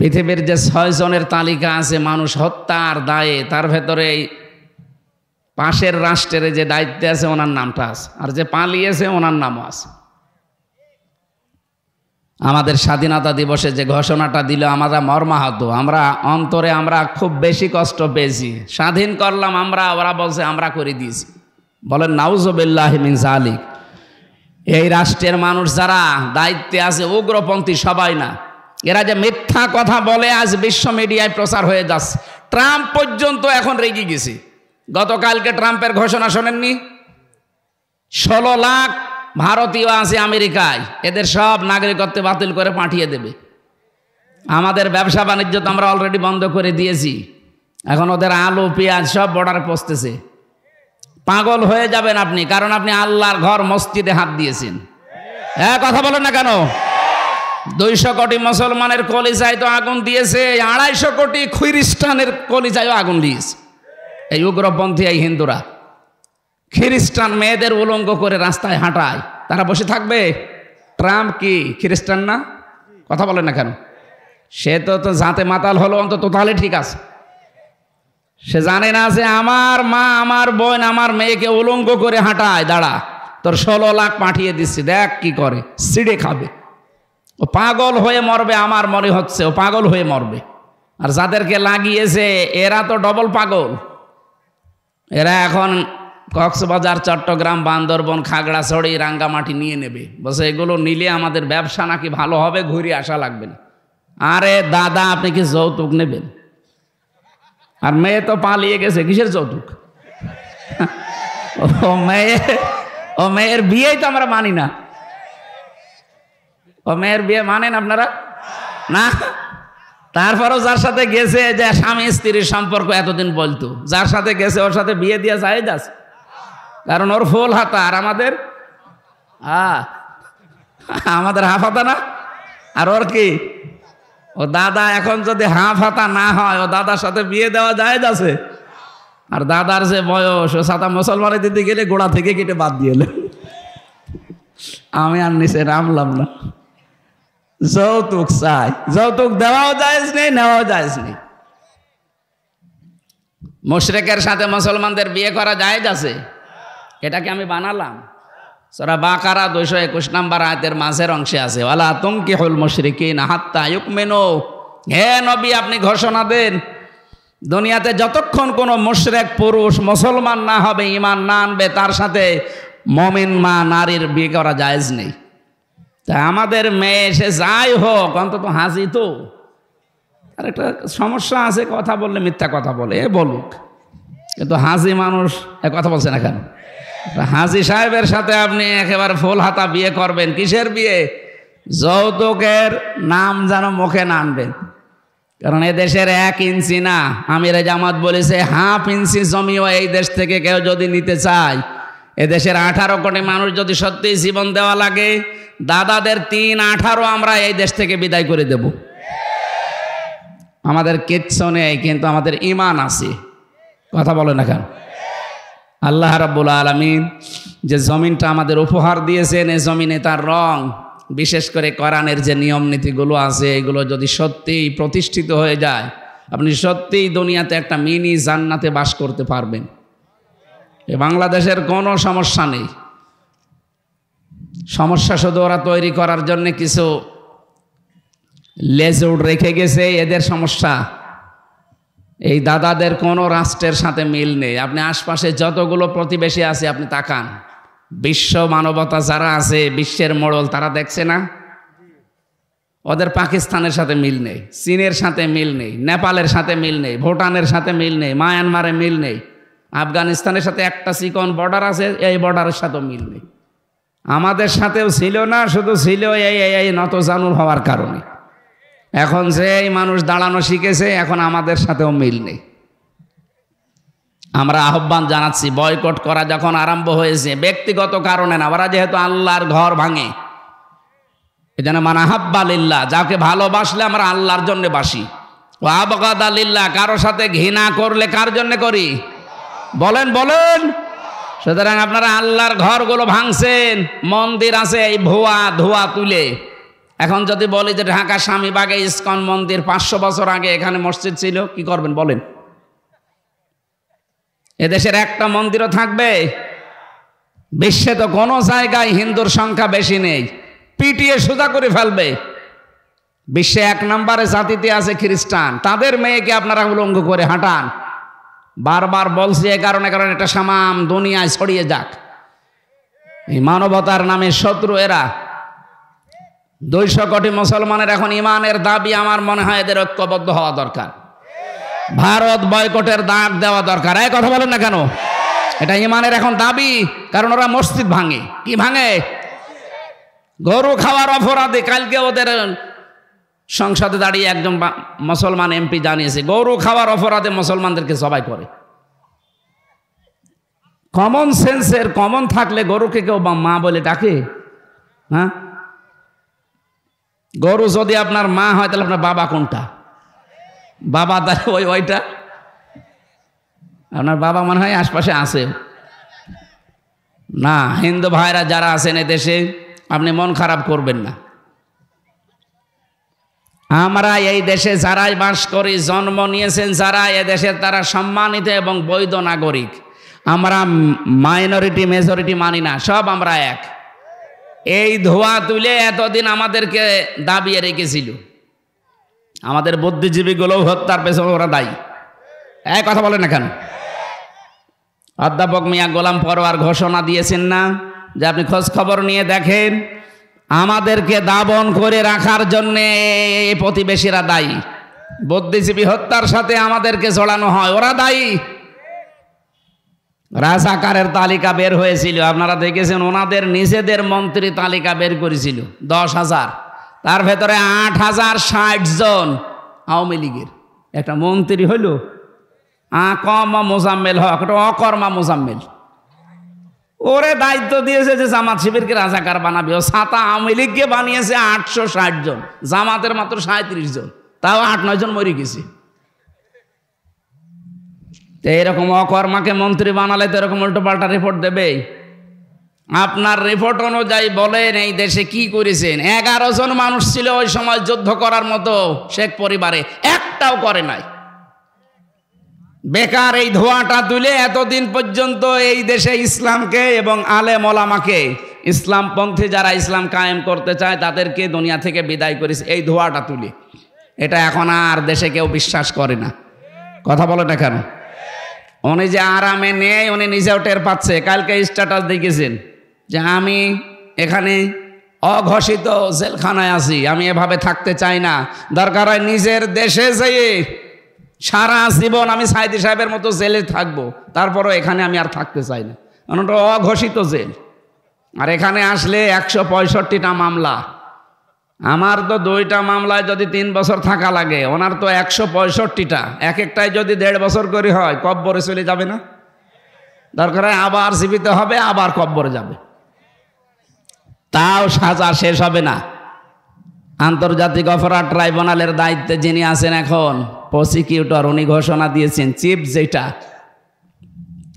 পৃথিবীর যে 6 জনের তালিকা আছে মানুষ হত্যার দায়ে, তার ভেতরে পাশের রাষ্ট্রের যে দায়িত্বে আছে ওনার নামটা আছে, আর যে পালিয়েছে ওনার নামও আছে। আমাদের স্বাধীনতা দিবসে যে ঘোষণাটা দিল আমরা মর্মাহত, আমরা অন্তরে আমরা খুব বেশি কষ্ট পেয়েছি। স্বাধীন করলাম আমরা, ওরা বলছে আমরা করে দিয়েছি। বলেন নাউজুবিল্লাহি মিন যালিক। এই রাষ্ট্রের মানুষ যারা দায়িত্বে আছে উগ্রপন্থী সবাই না, এরা যে মিথ্যা কথা বলে আজ বিশ্ব মিডিয়ায় প্রচার হয়ে যাচ্ছে। ট্রাম্প পর্যন্ত এখন রেগে গেছে। গতকালকে ট্রাম্পের ঘোষণা শোনেননি? 16 লাখ ভারতীয় আছে আমেরিকায়, এদের সব নাগরিকত্ব বাতিল করে পাঠিয়ে দেবে। আমাদের ব্যবসা বাণিজ্য তো আমরা অলরেডি বন্ধ করে দিয়েছি, এখন ওদের আলু পেঁয়াজ সব বর্ডারে পৌঁছতেছে। পাগল হয়ে যাবেন আপনি, কারণ আপনি আল্লাহর ঘর মসজিদে হাত দিয়েছেন। কথা বলেন না কেন? 200 কোটি মুসলমানের কলিজায় তো আগুন দিয়েছে, 250 কোটি খ্রিস্টানের কলিজায়ও আগুন দিয়েছে এই উগ্রপন্থী এই হিন্দুরা। খ্রিস্টান মেয়েদের উলঙ্গ করে রাস্তায় হাঁটায়, তারা বসে থাকবে? ট্রাম্প কি খ্রিস্টান না? কথা বলেন না কেন? সে তো জাতে মাতাল হলো, অন্তত তাহলে ঠিক আছে। সে জানে না যে আমার মা আমার বোন আমার মেয়েকে উলঙ্গ করে হাঁটায়, দাঁড়া তোর 16 লাখ পাঠিয়ে দিচ্ছি, দেখ কি করে, সিঁড়ে খাবে। ও পাগল হয়ে মরবে, আমার মনে হচ্ছে ও পাগল হয়ে মরবে। আর যাদেরকে লাগিয়েছে এরা তো ডবল পাগল। এরা এখন কক্সবাজার, চট্টগ্রাম, বান্দরবন, খাগড়াছড়ি, রাঙ্গামাটি নিয়ে নেবে। বলছে এগুলো নিলে আমাদের ব্যবসা নাকি ভালো হবে, ঘুরে আসা লাগবে না। আরে দাদা, আপনি কি যৌতুক নেবেন? আর মেয়ে তো পালিয়ে গেছে, কিসের যৌতুক? ও মেয়ের বিয়েই তো আমরা মানি না। ও মেয়ের বিয়ে মানেন আপনারা না? তারপরও যার সাথে গেছে, যে স্বামী স্ত্রীর সম্পর্ক এতদিন বলতো, যার সাথে গেছে ওর সাথে বিয়ে দিয়ে যায় যাচ্ছে, কারণ ওর ফুল হাতা আর আমাদের হাফ হাতা না। আর ওর কি, ও দাদা এখন যদি হাফ হাতা না হয়, ও দাদার সাথে বিয়ে দেওয়া যায় যাচ্ছে। আর দাদার যে বয়স, ও সাদা মুসলমানের দিতে গেলে গোড়া থেকে কেটে বাদ দিয়ে এলেন। আমি আর নিচে নামলাম না। যৌতুক চাই, যৌতুক দেওয়াও জায়েজ নেই, নেওয়াও জায়েজ নেই। মুশরিকের সাথে মুসলমানদের বিয়ে করা জায়েজ আছে, এটাকে আমি বানালাম। সূরা বাকারা 221 নম্বর আয়াতের মাঝের অংশে আছে, ওয়ালা তুনকিহুল মুশরিকিনা হাত্তা ইউমিনু। হে নবী, আপনি ঘোষণা দেন, দুনিয়াতে যতক্ষণ কোনো মুশরিক পুরুষ মুসলমান না হবে, ঈমান না আনবে, তার সাথে মুমিন মা নারীর বিয়ে করা জায়েজ নেই। তা আমাদের মেয়ে সে যাই হোক, অন্তত হাজি তো। আর একটা সমস্যা আছে, কথা বললে মিথ্যা কথা বলে, বলুক, কিন্তু হাজি মানুষ কথা বলছে না কেন? হাজি সাহেবের সাথে আপনি একেবারে ফুল হাতা বিয়ে করবেন, কিসের বিয়ে? যৌতুকের নাম যেন মুখে না আনবেন। কারণ এ দেশের 1 ইঞ্চি না, আমিরে জামাত বলেছে হাফ ইঞ্চি জমিও এই দেশ থেকে কেউ যদি নিতে চায়, এদেশের 18 কোটি মানুষ যদি সত্যিই জীবন দেওয়া লাগে, দাদাদের 3-18 আমরা এই দেশ থেকে বিদায় করে দেব। আমাদের কিচ্ছু নেই, কিন্তু আমাদের ঈমান আছে। কথা বলে না কেন? আল্লাহ রাব্বুল আলামিন যে জমিনটা আমাদের উপহার দিয়েছেন, এই জমিনে তার রং, বিশেষ করে কোরআনের যে নিয়ম নীতিগুলো আছে, এগুলো যদি সত্যিই প্রতিষ্ঠিত হয়ে যায়, আপনি সত্যিই দুনিয়াতে একটা মিনি জান্নাতে বাস করতে পারবেন। এ বাংলাদেশের কোনো সমস্যা নেই। সমস্যা শুধু ওরা তৈরি করার জন্য কিছু লেজুড রেখে গেছে, এদের সমস্যা। এই দাদাদের কোনো রাষ্ট্রের সাথে মিল নেই। আপনি আশপাশে যতগুলো প্রতিবেশী আছে আপনি তাকান, বিশ্ব মানবতা যারা আছে, বিশ্বের মোড়ল, তারা দেখছে না? ওদের পাকিস্তানের সাথে মিল নেই, চীনের সাথে মিল নেই, নেপালের সাথে মিল নেই, ভুটানের সাথে মিল নেই, মায়ানমারে মিল নেই, আফগানিস্তানের সাথে একটা চিকন বর্ডার আছে, এই বর্ডারের সাথেও মিল নেই। আমাদের সাথেও ছিল না, শুধু ছিল এই নতজানুর হওয়ার কারণে। এখন যে এই মানুষ দাঁড়ানো শিখেছে, এখন আমাদের সাথেও মিল নেই। আমরা আহ্বান জানাচ্ছি, বয়কট করা যখন আরম্ভ হয়েছে, ব্যক্তিগত কারণে না, ওরা যেহেতু আল্লাহর ঘর ভাঙে, এজন্য মান আহাব্বা লিল্লাহ, যাকে ভালোবাসলে আমরা আল্লাহর জন্য বাসি, ও আবগাদা লিল্লাহ, কারো সাথে ঘৃণা করলে কার জন্য করি? বলেন বলেন। সুতরাং আপনারা আল্লাহর ঘরগুলো ভাঙছেন, মন্দির আছে এই ভুয়া ধোয়া তুলে, এখন যদি বলি যে ঢাকা স্বামীবাগে ইসকন মন্দির 500 বছর আগে এখানে মসজিদ ছিল, কি করবেন বলেন? এদেশের একটা মন্দিরও থাকবে? বিশ্বে তো কোনো জায়গায় হিন্দুর সংখ্যা বেশি নেই, পিটিয়ে সোজা করে ফেলবে। বিশ্বে 1 নম্বরে জাতিতে আছে খ্রিস্টান, তাদের মেয়েকে আপনারা উলঙ্গ করে হাঁটান। বারবার বলছি এ কারণে, কারণ এটা সামাম দুনিয়ায় ছড়িয়ে যাক। এই মানবতার নামে শত্রু এরা। 200 কোটি মুসলমানের এখন ইমানের দাবি, আমার মনে হয় এদের ঐক্যবদ্ধ হওয়া দরকার। ভারত বয়কটের ডাক দেওয়া দরকার। এই কথা বলেন না কেন? এটা ইমানের এখন দাবি, কারণ ওরা মসজিদ ভাঙে। কি ভাঙে? গরু খাওয়ার অপরাধে। কালকে ওদের সংসদে দাঁড়িয়ে একজন মুসলমান এমপি জানিয়েছে গরু খাওয়ার অপরাধে মুসলমানদেরকে জবাই করে। কমন সেন্সের কমন থাকলে গরুকে কেউ মা বলে ডাকে? হ্যাঁ, গরু যদি আপনার মা হয় তাহলে আপনার বাবা কোনটা? বাবা তাহলে ওইটা। আপনার বাবা মনে হয় আশপাশে আছে না। হিন্দু ভাইরা যারা আছেন এদেশে, আপনি মন খারাপ করবেন না। আমরা এই দেশে যারাই বাস করি, জন্ম নিয়েছেন যারা, এদেশের তারা সম্মানিত এবং বৈধ নাগরিক। আমরা মাইনরিটি মেজরিটি মানি না, সব আমরা এক। এই ধোয়া তুলে এতদিন আমাদেরকে দাবিয়ে রেখেছিল। আমাদের বুদ্ধিজীবীগুলো হত্যার পেছনে ওরা দায়ী। এক কথা বলেন না কেন? অধ্যাপক মিয়া গোলাম পরোয়ার ঘোষণা দিয়েছেন না যে আপনি খোঁজ খবর নিয়ে দেখেন, আমাদেরকে দাবন করে রাখার জন্যে প্রতিবেশীরা দায়ী। বুদ্ধিজীবী হত্যার সাথে আমাদেরকে জড়ানো হয়, ওরা দায়ী। রাজাকারের তালিকা বের হয়েছিল, আপনারা দেখেছেন। ওনাদের নিজেদের মন্ত্রী তালিকা বের করেছিল 10,000, তার ভেতরে 8,060 জন আওয়ামী লীগের। একটা মন্ত্রী হইল আকমা মোজাম্মেল হক, একটা অকর্মা মোজাম্মেল। ওরে দায়িত্ব দিয়েছে যে জামাত শিবিরকে রাজাকার বানাবে। ও ছাতা আওয়ামী লীগকে বানিয়েছে 860 জন, জামাতের মাত্র 37 জন, তাও 8-9 জন মরে গেছে। এইরকম অকর্মাকে মন্ত্রী বানালে তো এরকম উল্টো পাল্টা রিপোর্ট দেবে। আপনার রিপোর্ট অনুযায়ী বলেন এই দেশে কি করেছেন? 11 জন মানুষ ছিল ওই সময় যুদ্ধ করার মতো শেখ পরিবারে, একটাও করে নাই। বেকার এই ধোঁয়াটা তুলে এতদিন পর্যন্ত এই দেশে ইসলামকে এবং আলেম ওলামাকে, ইসলামপন্থী যারা ইসলাম কায়েম করতে চায় তাদেরকে দুনিয়া থেকে বিদায় করেছে এই ধোঁয়াটা তুলে। এটা এখন আর দেশে কেউ বিশ্বাস করে না। কথা বলে না কেন? উনি যে আরামে নেই উনি নিজেও টের পাচ্ছে। কালকে স্ট্যাটাস দেখেছেন যে আমি এখানে অঘোষিত জেলখানায় আছি, আমি এভাবে থাকতে চাই না। দরকার হয় নিজের দেশে যেয়ে সারা জীবন আমি সাইদি সাহেবের মতো জেলে থাকবো, তারপরও এখানে আমি আর থাকতে চাই না। ওটা অঘোষিত জেল। আর এখানে আসলে 165টা মামলা। আমার তো 2টা মামলায় যদি 3 বছর থাকা লাগে, ওনার তো 165টা, এক একটাই যদি 1.5 বছর করে হয়, কব্বরে চলে যাবে না? দরকার হয় আবার জীবিত হবে, আবার কব্বরে যাবে, তাও সাজা শেষ হবে না। আন্তর্জাতিক অপরাধ ট্রাইব্যুনালের দায়িত্বে যিনি আছেন এখন প্রসিকিউটর, উনি ঘোষণা দিয়েছেন, চিফ যেটা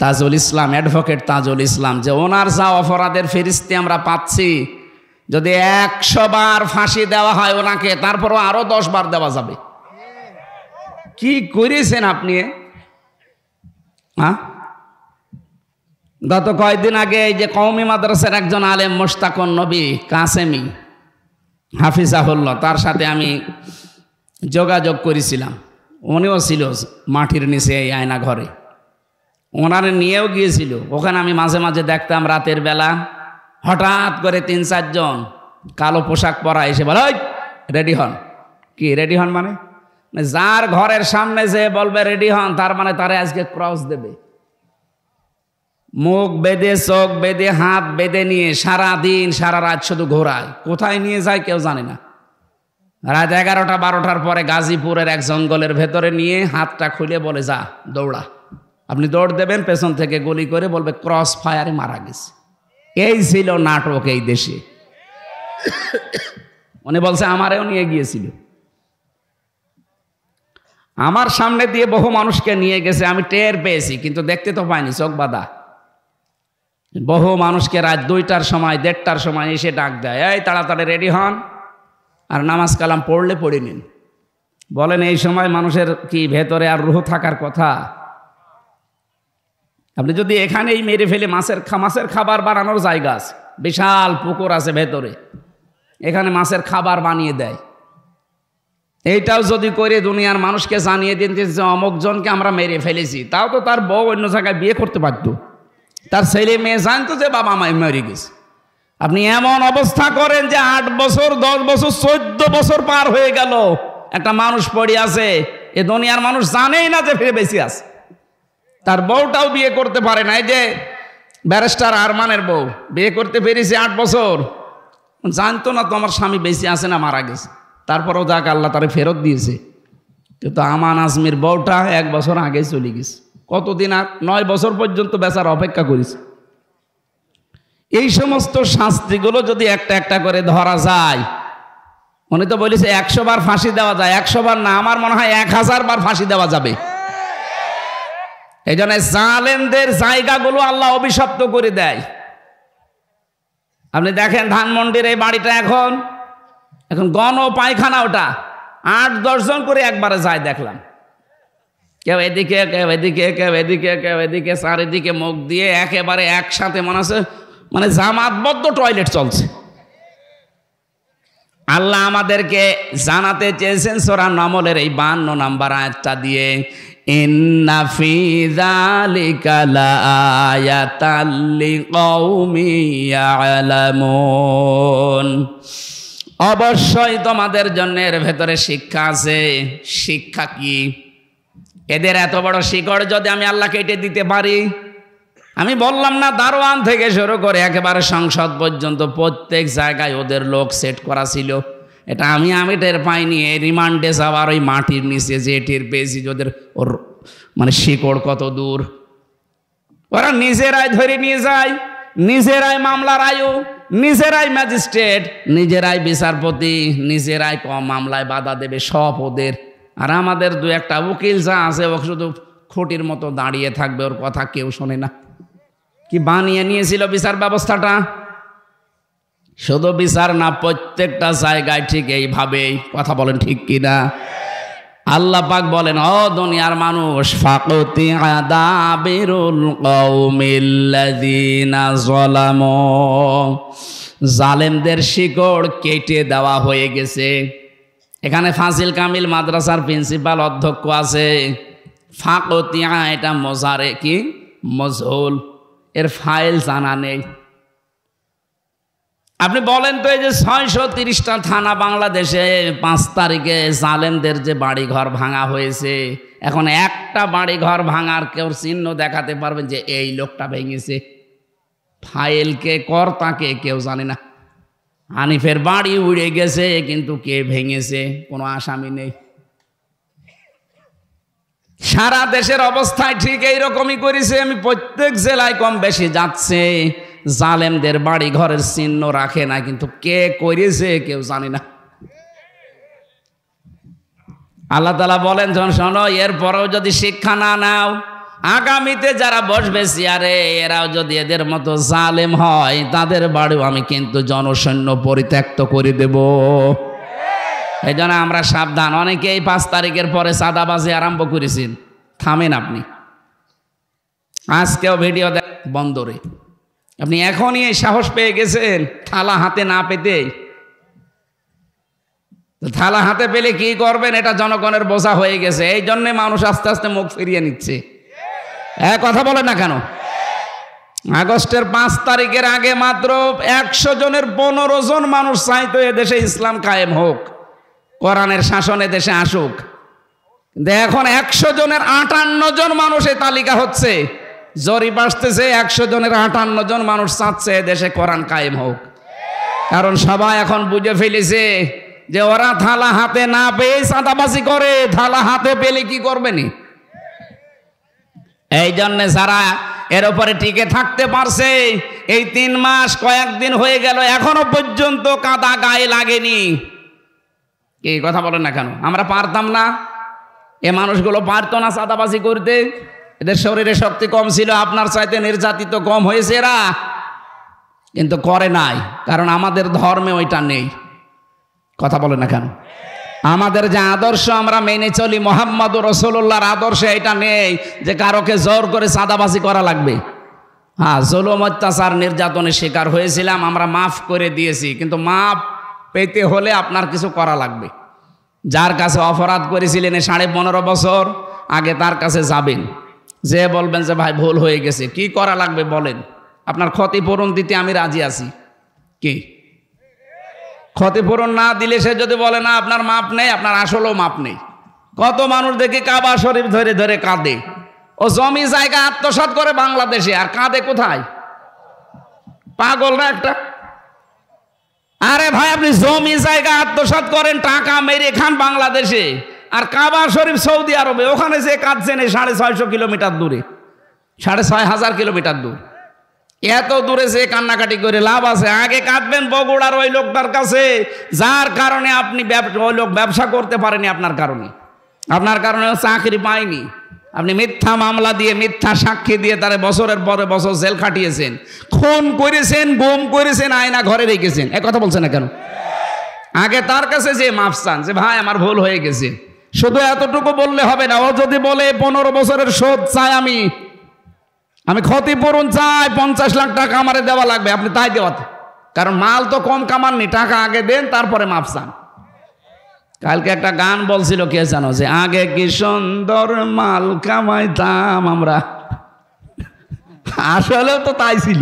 তাজুল ইসলাম, অ্যাডভোকেট তাজুল ইসলাম, যে ওনার যা অপরাধের ফেরিস্তি আমরা পাচ্ছি, যদি 100 বার ফাঁসি দেওয়া হয় ওনাকে, তারপরও আরো 10 বার দেওয়া যাবে। কি করেছেন আপনি? হ্যাঁ, গত কয়েকদিন আগে এই যে কওমি মাদ্রাসার একজন আলেম মোশতাকুন নবী কাসেমি হাফিজাহুল্লাহ, তার সাথে আমি যোগাযোগ করেছিলাম। উনিও ছিল মাটির নিচে এই আয়না ঘরে, ওনারে নিয়েও গিয়েছিল। ওখানে আমি মাঝে মাঝে দেখতাম রাতের বেলা হঠাৎ করে 3-4 জন কালো পোশাক পরা এসে বলে, ওই রেডি হন। কি রেডি হন মানে? যার ঘরের সামনে যে বলবে রেডি হন, তার মানে তারে আজকে ক্রস দেবে। মুখ বেঁধে, চোখ বেঁধে, হাত বেঁধে নিয়ে সারা দিন সারা রাত শুধু ঘোরায়। কোথায় নিয়ে যায় কেউ জানে না। রাত 11টা-12টার পরে গাজীপুরের এক জঙ্গলের ভেতরে নিয়ে হাতটা খুলে বলে, যা দৌড়া। আপনি দৌড় দেবেন, পেছন থেকে গুলি করে বলবে ক্রস ফায়ারে মারা গেছে। এই ছিল নাটক এই দেশে। উনি বলছে আমারেও নিয়ে গিয়েছিল, আমার সামনে দিয়ে বহু মানুষকে নিয়ে গেছে, আমি টের পেয়েছি, কিন্তু দেখতে তো পাইনি, চোখ বাঁধা। বহু মানুষকে রাত 2টার সময় 1:30টার সময় এসে ডাক দেয়, এই তাড়াতাড়ি রেডি হন, আর নামাজ কালাম পড়লে পড়ে নিন। বলেন এই সময় মানুষের কি ভেতরে আর রুহ থাকার কথা? আপনি যদি এখানেই মেরে ফেলে মাছের খাবার বানানোর জায়গা আছে, বিশাল পুকুর আছে ভেতরে, এখানে মাছের খাবার বানিয়ে দেয়, এইটাও যদি করে দুনিয়ার মানুষকে জানিয়ে দিন যে অমুকজনকে আমরা মেরে ফেলেছি, তাও তো তার বউ অন্য জায়গায় বিয়ে করতে পারত, তার ছেলে মেয়ে জানতো যে বাবা মা মরে গেছে। আপনি এমন অবস্থা করেন যে 8 বছর 10 বছর 14 বছর পার হয়ে গেল, একটা মানুষ পড়ে আছে, এ দুনিয়ার মানুষ জানেই না যে ফিরে বেঁচে আছে, তার বউটাও বিয়ে করতে পারে না। এই যে ব্যারিস্টার আরমানের বউ বিয়ে করতে পেরেছে 8 বছর, জানতো না তো আমার স্বামী বেঁচে আছে না মারা গেছে, তারপরেও যাক আল্লাহ তারে ফেরত দিয়েছে। কিন্তু আমান আজমির বউটা 1 বছর আগে চলে গেছে, কতদিন আর 9 বছর পর্যন্ত বেচার অপেক্ষা করেছে। এই সমস্ত শাস্তিগুলো যদি একটা একটা করে ধরা যায়, উনি তো বলেছে 100 বার ফাঁসি দেওয়া যায়, 100 বার না, আমার মনে হয় 1000 বার ফাঁসি দেওয়া যাবে। এই জন্য জালেমদের জায়গাগুলো আল্লাহ অভিশপ্ত করে দেয়। আপনি দেখেন ধানমন্ডির এই বাড়িটা এখন গণ পায়খানা, ওটা 8-10 জন করে একবারে যায় দেখলাম, কেউ এদিকে কেউ এদিকে কেউ এদিকে কেউ এদিকে, চারিদিকে মুখ দিয়ে একেবারে একসাথে মনে আছে মানে জামাতবদ্ধ টয়লেট চলছে। আল্লাহ আমাদেরকে জানাতে চেয়েছেন সূরা নামলের এই 52 নম্বর আয়াতটা দিয়ে, ইন্না ফি যালিকা লাআয়াতাল লিকাউমি ইয়ালামুন, অবশ্যই তোমাদের জন্য এর ভেতরে শিক্ষা আছে। শিক্ষা কি? এদের এত বড় শিকড় যদি আমি আল্লাহ কেটে দিতে পারি, আমি বললাম না দারোয়ান থেকে শুরু করে একেবারে সংসদ পর্যন্ত প্রত্যেক জায়গায় ওদের লোক সেট করা ছিল, এটা আমি টের পাইনি। রিমান্ডে যাওয়ার ওই মাটির নিচে যে টের পেয়েছি ওদের ওর মানে শিকড় কত দূর। ওরা নিজেরাই ধরে নিয়ে যায়, নিজেরাই মামলার আয়ু, নিজেরাই ম্যাজিস্ট্রেট, নিজেরাই বিচারপতি, নিজেরাই মামলায় বাধা দেবে, সব ওদের। আর আমাদের 2-1টা উকিল যা আছে ও শুধু খুঁটির মতো দাঁড়িয়ে থাকবে, ওর কথা কেউ শোনে না। কি বানিয়ে নিয়েছিল বিচার ব্যবস্থাটা? শুধু বিচার না, প্রত্যেকটা জায়গায় ঠিক এইভাবেই। কথা বলেন ঠিক কিনা? আল্লাহ পাক বলেন, ও দুনিয়ার মানুষ, ফাকুতি আদাবিরুল কওমিল্লাযিনা যালামু, জালেমদের শিকড় কেটে দেওয়া হয়ে গেছে। এখানে ফাজিল কামিল মাদ্রাসার প্রিন্সিপাল অধ্যক্ষ আছে। ফাকুতিয়া এটা মজারে কি মজহুল, এর ফাইল জানা নেই। আপনি বলেন তো এই যে 630টা থানা বাংলাদেশে 5 তারিখে জালেমদের যে বাড়িঘর ভাঙা হয়েছে, এখন একটা বাড়িঘর ভাঙার কেউ চিহ্ন দেখাতে পারবেন যে এই লোকটা ভেঙেছে? ফাইলকে কর্তাকে কেউ জানে না। হানিফের বাড়ি উড়ে গেছে, কিন্তু কে ভেঙেছে কোনো আসামি নেই। সারা দেশের অবস্থায় ঠিক এইরকমই করেছে। আমি প্রত্যেক জেলায় কম বেশি যাচ্ছে, জালেমদের বাড়ি ঘরের চিহ্ন রাখে না, কিন্তু কে করেছে কেউ জানে না। আল্লাহ তাআলা বলেন, যখন শোনো, এরপরেও যদি শিক্ষা না নাও, আগামীতে যারা বসবে চেয়ারে এরাও যদি এদের মতো জালেম হয়, তাদের বাড়িও আমি কিন্তু জনসৈন্য পরিত্যক্ত করে দেব। এই জন্য আমরা সাবধান। অনেকেই 5 তারিখের পরে চাঁদাবাজি আরম্ভ করেছেন, থামেন আপনি। আজকেও ভিডিও বন্দরে আপনি এখনই এই সাহস পেয়ে গেছেন, থালা হাতে না পেতে। থালা হাতে পেলে কি করবেন, এটা জনগণের বোঝা হয়ে গেছে। এই জন্যে মানুষ আস্তে আস্তে মুখ ফিরিয়ে নিচ্ছে। কথা বলে না কেন? আগস্টের 5 তারিখের আগে মাত্র 100 জনের 15 জন মানুষ চাইতো এদেশে ইসলাম কায়েম হোক, কোরআনের শাসনে দেশে আসুক। কিন্তু এখন 100 জনের 58 জন মানুষের তালিকা হচ্ছে, জরিপ আসতেছে 100 জনের 58 জন মানুষ চাচ্ছে দেশে কোরআন কায়েম হোক। কারণ সবাই এখন বুঝে ফেলেছে যে ওরা থালা হাতে না পেয়ে চাঁদাবাজি করে, থালা হাতে পেলে কি করবেনি। এই জন্য যারা এর উপরে টিকে থাকতে পারছে, এই 3 মাস কয়েকদিন হয়ে গেল এখনো পর্যন্ত কাদা গায়ে লাগেনি। এই কথা বলেন না কেন? আমরা পারতাম না? এ মানুষগুলো পারতো না চাঁদাবাজি করতে? এদের শরীরে শক্তি কম ছিল, আপনার চাইতে নির্যাতিত কম হয়েছে এরা, কিন্তু করে নাই, কারণ আমাদের ধর্মে ওইটা নেই। কথা বলে না কেন? আমাদের যে আদর্শ আমরা মেনে চলি মুহাম্মদুর রাসূলুল্লাহর আদর্শে এটা নেই যে কারোকে জোর করে চাঁদাবাজি করা লাগবে। হ্যাঁ, জুলুম অত্যাচার নির্যাতনের শিকার হয়েছিলাম, আমরা মাফ করে দিয়েছি, কিন্তু মাফ পেতে হলে আপনার কিছু করা লাগবে। যার কাছে অপরাধ করেছিলেন 15.5 বছর আগে তার কাছে যাবেন, যে বলবেন যে ভাই ভুল হয়ে গেছে, কি করা লাগবে বলেন, আপনার ক্ষতিপূরণ দিতে আমি রাজি আছি। কি ক্ষতিপূরণ না দিলে সে যদি বলে না আপনার মাপ নেই, আপনার আসলেও মাপ নেই। কত মানুষ দেখি কাবা শরীফ ধরে ধরে কাঁদে, ও জমি জায়গা আত্মসাৎ করে বাংলাদেশে, আর কাঁদে কোথায়? পাগল না একটা? আরে ভাই, আপনি জমি জায়গা আত্মসাৎ করেন, টাকা মেরে খান বাংলাদেশে, আর কাবা শরীফ সৌদি আরবে, ওখানে যে কাঁদছেন 650 কিলোমিটার দূরে, 6,500 কিলোমিটার দূর। এত দূরে যে কান্নাকাটি করে লাভ আছে? আগে কাঁদবেন বগুড়ার ওই লোকটার কাছে, যার কারণে আপনি ওই লোক ব্যবসা করতে পারেনি, আপনার কারণে চাকরি পায়নি। আপনি মিথ্যা মামলা দিয়ে, মিথ্যা সাক্ষী দিয়ে তারে বছরের পরে বছর জেল খাটিয়েছেন, খুন করেছেন, গুম করেছেন, আয়না ঘরে রেখেছেন। এ কথা বলছেন না কেন? আগে তার কাছে যে মাফ চান, যে ভাই আমার ভুল হয়ে গেছে। শুধু এতটুকু বললে হবে না, ও যদি বলে 15 বছরের শোধ চাই, আমি ক্ষতিপূরণ চাই, 50 লাখ টাকা আমারে দেওয়া লাগবে, আপনি তাই দেওয়াতে, কারণ মাল তো কম কামাননি, টাকা আগে দেন তারপরে মাফ চান। কালকে একটা গান বলছিল, কে জানো, যে আগে কি সুন্দর মাল কামাইতাম আমরা। আসলেও তো তাই ছিল,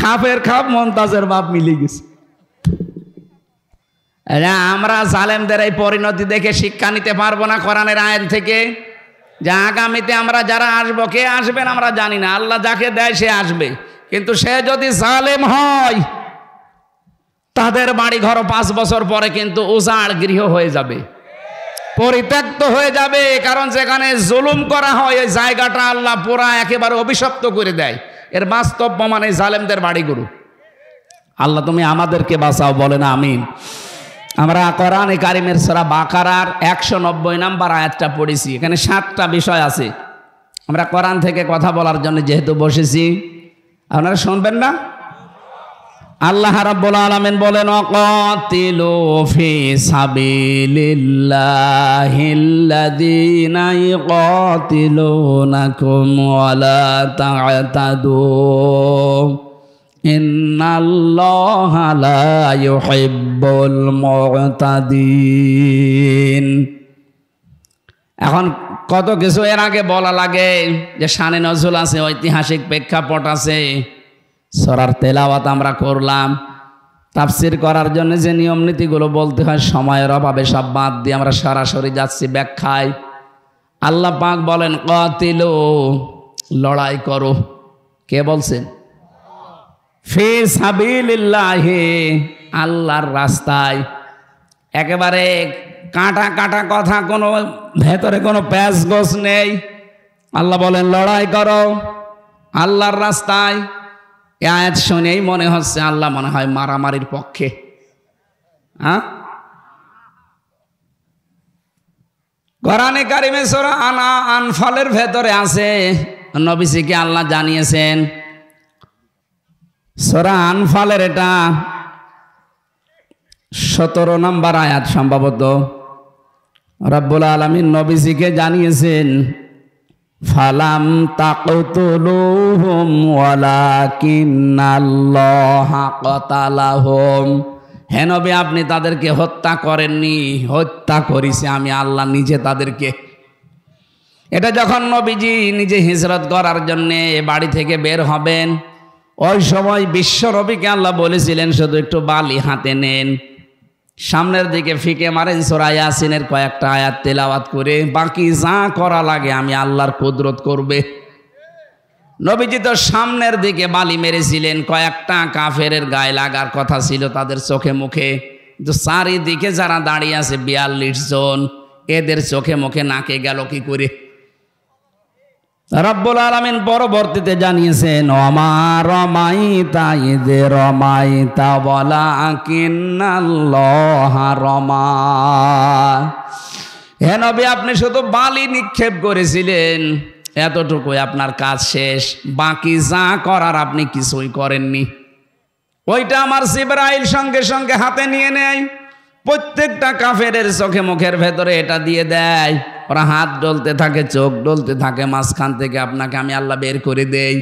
খাপের খাপ মমতাজের বাপ মিলে গেছে। আমরা জালেমদের এই পরিণতি দেখে শিক্ষা নিতে পারবো না কোরআনের আইন থেকে, যে আগামীতে আমরা যারা আসবো, কে আসবেন আমরা জানি না, আল্লাহ যাকে দেয় সে আসবে, কিন্তু সে যদি জালেম হয় তাদের বাড়ি ঘর 5 বছর পরে কিন্তু উজাড় গৃহ হয়ে যাবে, পরিত্যক্ত হয়ে যাবে। কারণ যেখানে জুলুম করা হয় ওই জায়গাটা আল্লাহ পুরা একেবারে অভিশপ্ত করে দেয়। এর বাস্তব প্রমাণ এই জালেমদের বাড়িগুলো। আল্লাহ তুমি আমাদেরকে বাঁচাও, বলে না আমিন। আমরা কোরআনে কারিমের সূরা বাকারার 190 নম্বর আয়াতটা পড়েছি। এখানে 7টা বিষয় আছে। আমরা কোরআন থেকে কথা বলার জন্য যেহেতু বসেছি, আপনারা শুনবেন না? আল্লাহ রাব্বুল আলামিন বলেন, ওয়াকাতিলু ফি সাবিলিল্লাহিল্লাযীনা ইউকাতিলুনাকুম ওয়া লা তা'তাদু ইন্নাল্লাহা লা ইউহিব্বুল মু'তাদিন। এখন কত কিছু এর আগে বলা লাগে, যে শানে নজরুল আছে, ঐতিহাসিক প্রেক্ষাপট আছে। সূরার তেলাওয়াত আমরা করলাম, তাফসীর করার জন্য যে নিয়ম নীতিগুলো বলতে হয় সময়ের অভাবে সব বাদ দিয়ে আমরা সরাসরি যাচ্ছি ব্যাখ্যায়। আল্লাহ পাক বলেন, কাতিলু, লড়াই করো। কে বলছেন? ফি সাবিলিল্লাহি, আল্লাহর রাস্তায়। একেবারে কাটা কাটা কথা, কোনো ভেতরে কোনো প্যাঁচ গোছ নেই। আল্লাহ বলেন লড়াই করো আল্লাহর রাস্তায়। এই আয়াত শুনেই মনে হচ্ছে আল্লাহ মনে হয় মারামারির পক্ষে। হ্যাঁ, কোরআনে কারিমে সূরা আনফালের ভেতরে আছে, নবীজিকে আল্লাহ জানিয়েছেন। সূরা আনফালের এটা 17 নম্বর আয়াত সম্ভবত। রব্বুল আলামিন নবীজিকে জানিয়েছেন, ফালাম তাকতুলুহুম ওয়ালাকিন্নাল্লাহা কাতালাহুম। হে নবী, আপনি তাদেরকে হত্যা করেননি, হত্যা করেছি আমি আল্লাহ নিজে তাদেরকে। এটা যখন নবীজি নিজে হিজরত করার জন্যে বাড়ি থেকে বের হবেন, ওই সময় বিশ্ব নবীকে আল্লাহ বলেছিলেন শুধু একটু বালি হাতে নেন, সামনের দিকে ফিকে মারেন, সূরা ইয়াসিনের কয়েকটা আয়াত তেলাওয়াত করে, বাকি যা করা লাগে আমি আল্লাহর কুদরত করবে। নবীজি তো সামনের দিকে বালি মেরেছিলেন, কয়েকটা কাফেরের গায়ে লাগার কথা ছিল তাদের চোখে মুখে, কিন্তু চারিদিকে যারা দাঁড়িয়ে আছে 42 জন, এদের চোখে মুখে নাকে গেল কি করে? রব্বুল আলামিন পরবর্তীতে জানিয়েছেন, ওমা রমাইতা ইয রমাইতা ওয়ালাকিন্নাল্লাহা রমা। হে নবী, আপনি শুধু বালি নিক্ষেপ করেছিলেন, এতটুকুই আপনার কাজ শেষ, বাকি যা করার আপনি কিছুই করেননি। ওইটা আমার জিবরাইল সঙ্গে সঙ্গে হাতে নিয়ে নেয়, প্রত্যেকটা কাফেরের চোখে মুখের ভেতরে এটা দিয়ে দেয়, ওরা হাত ডলতে থাকে, চোখ ডলতে থাকে, মাঝখান থেকে আপনাকে আমি আল্লাহ বের করে দেই।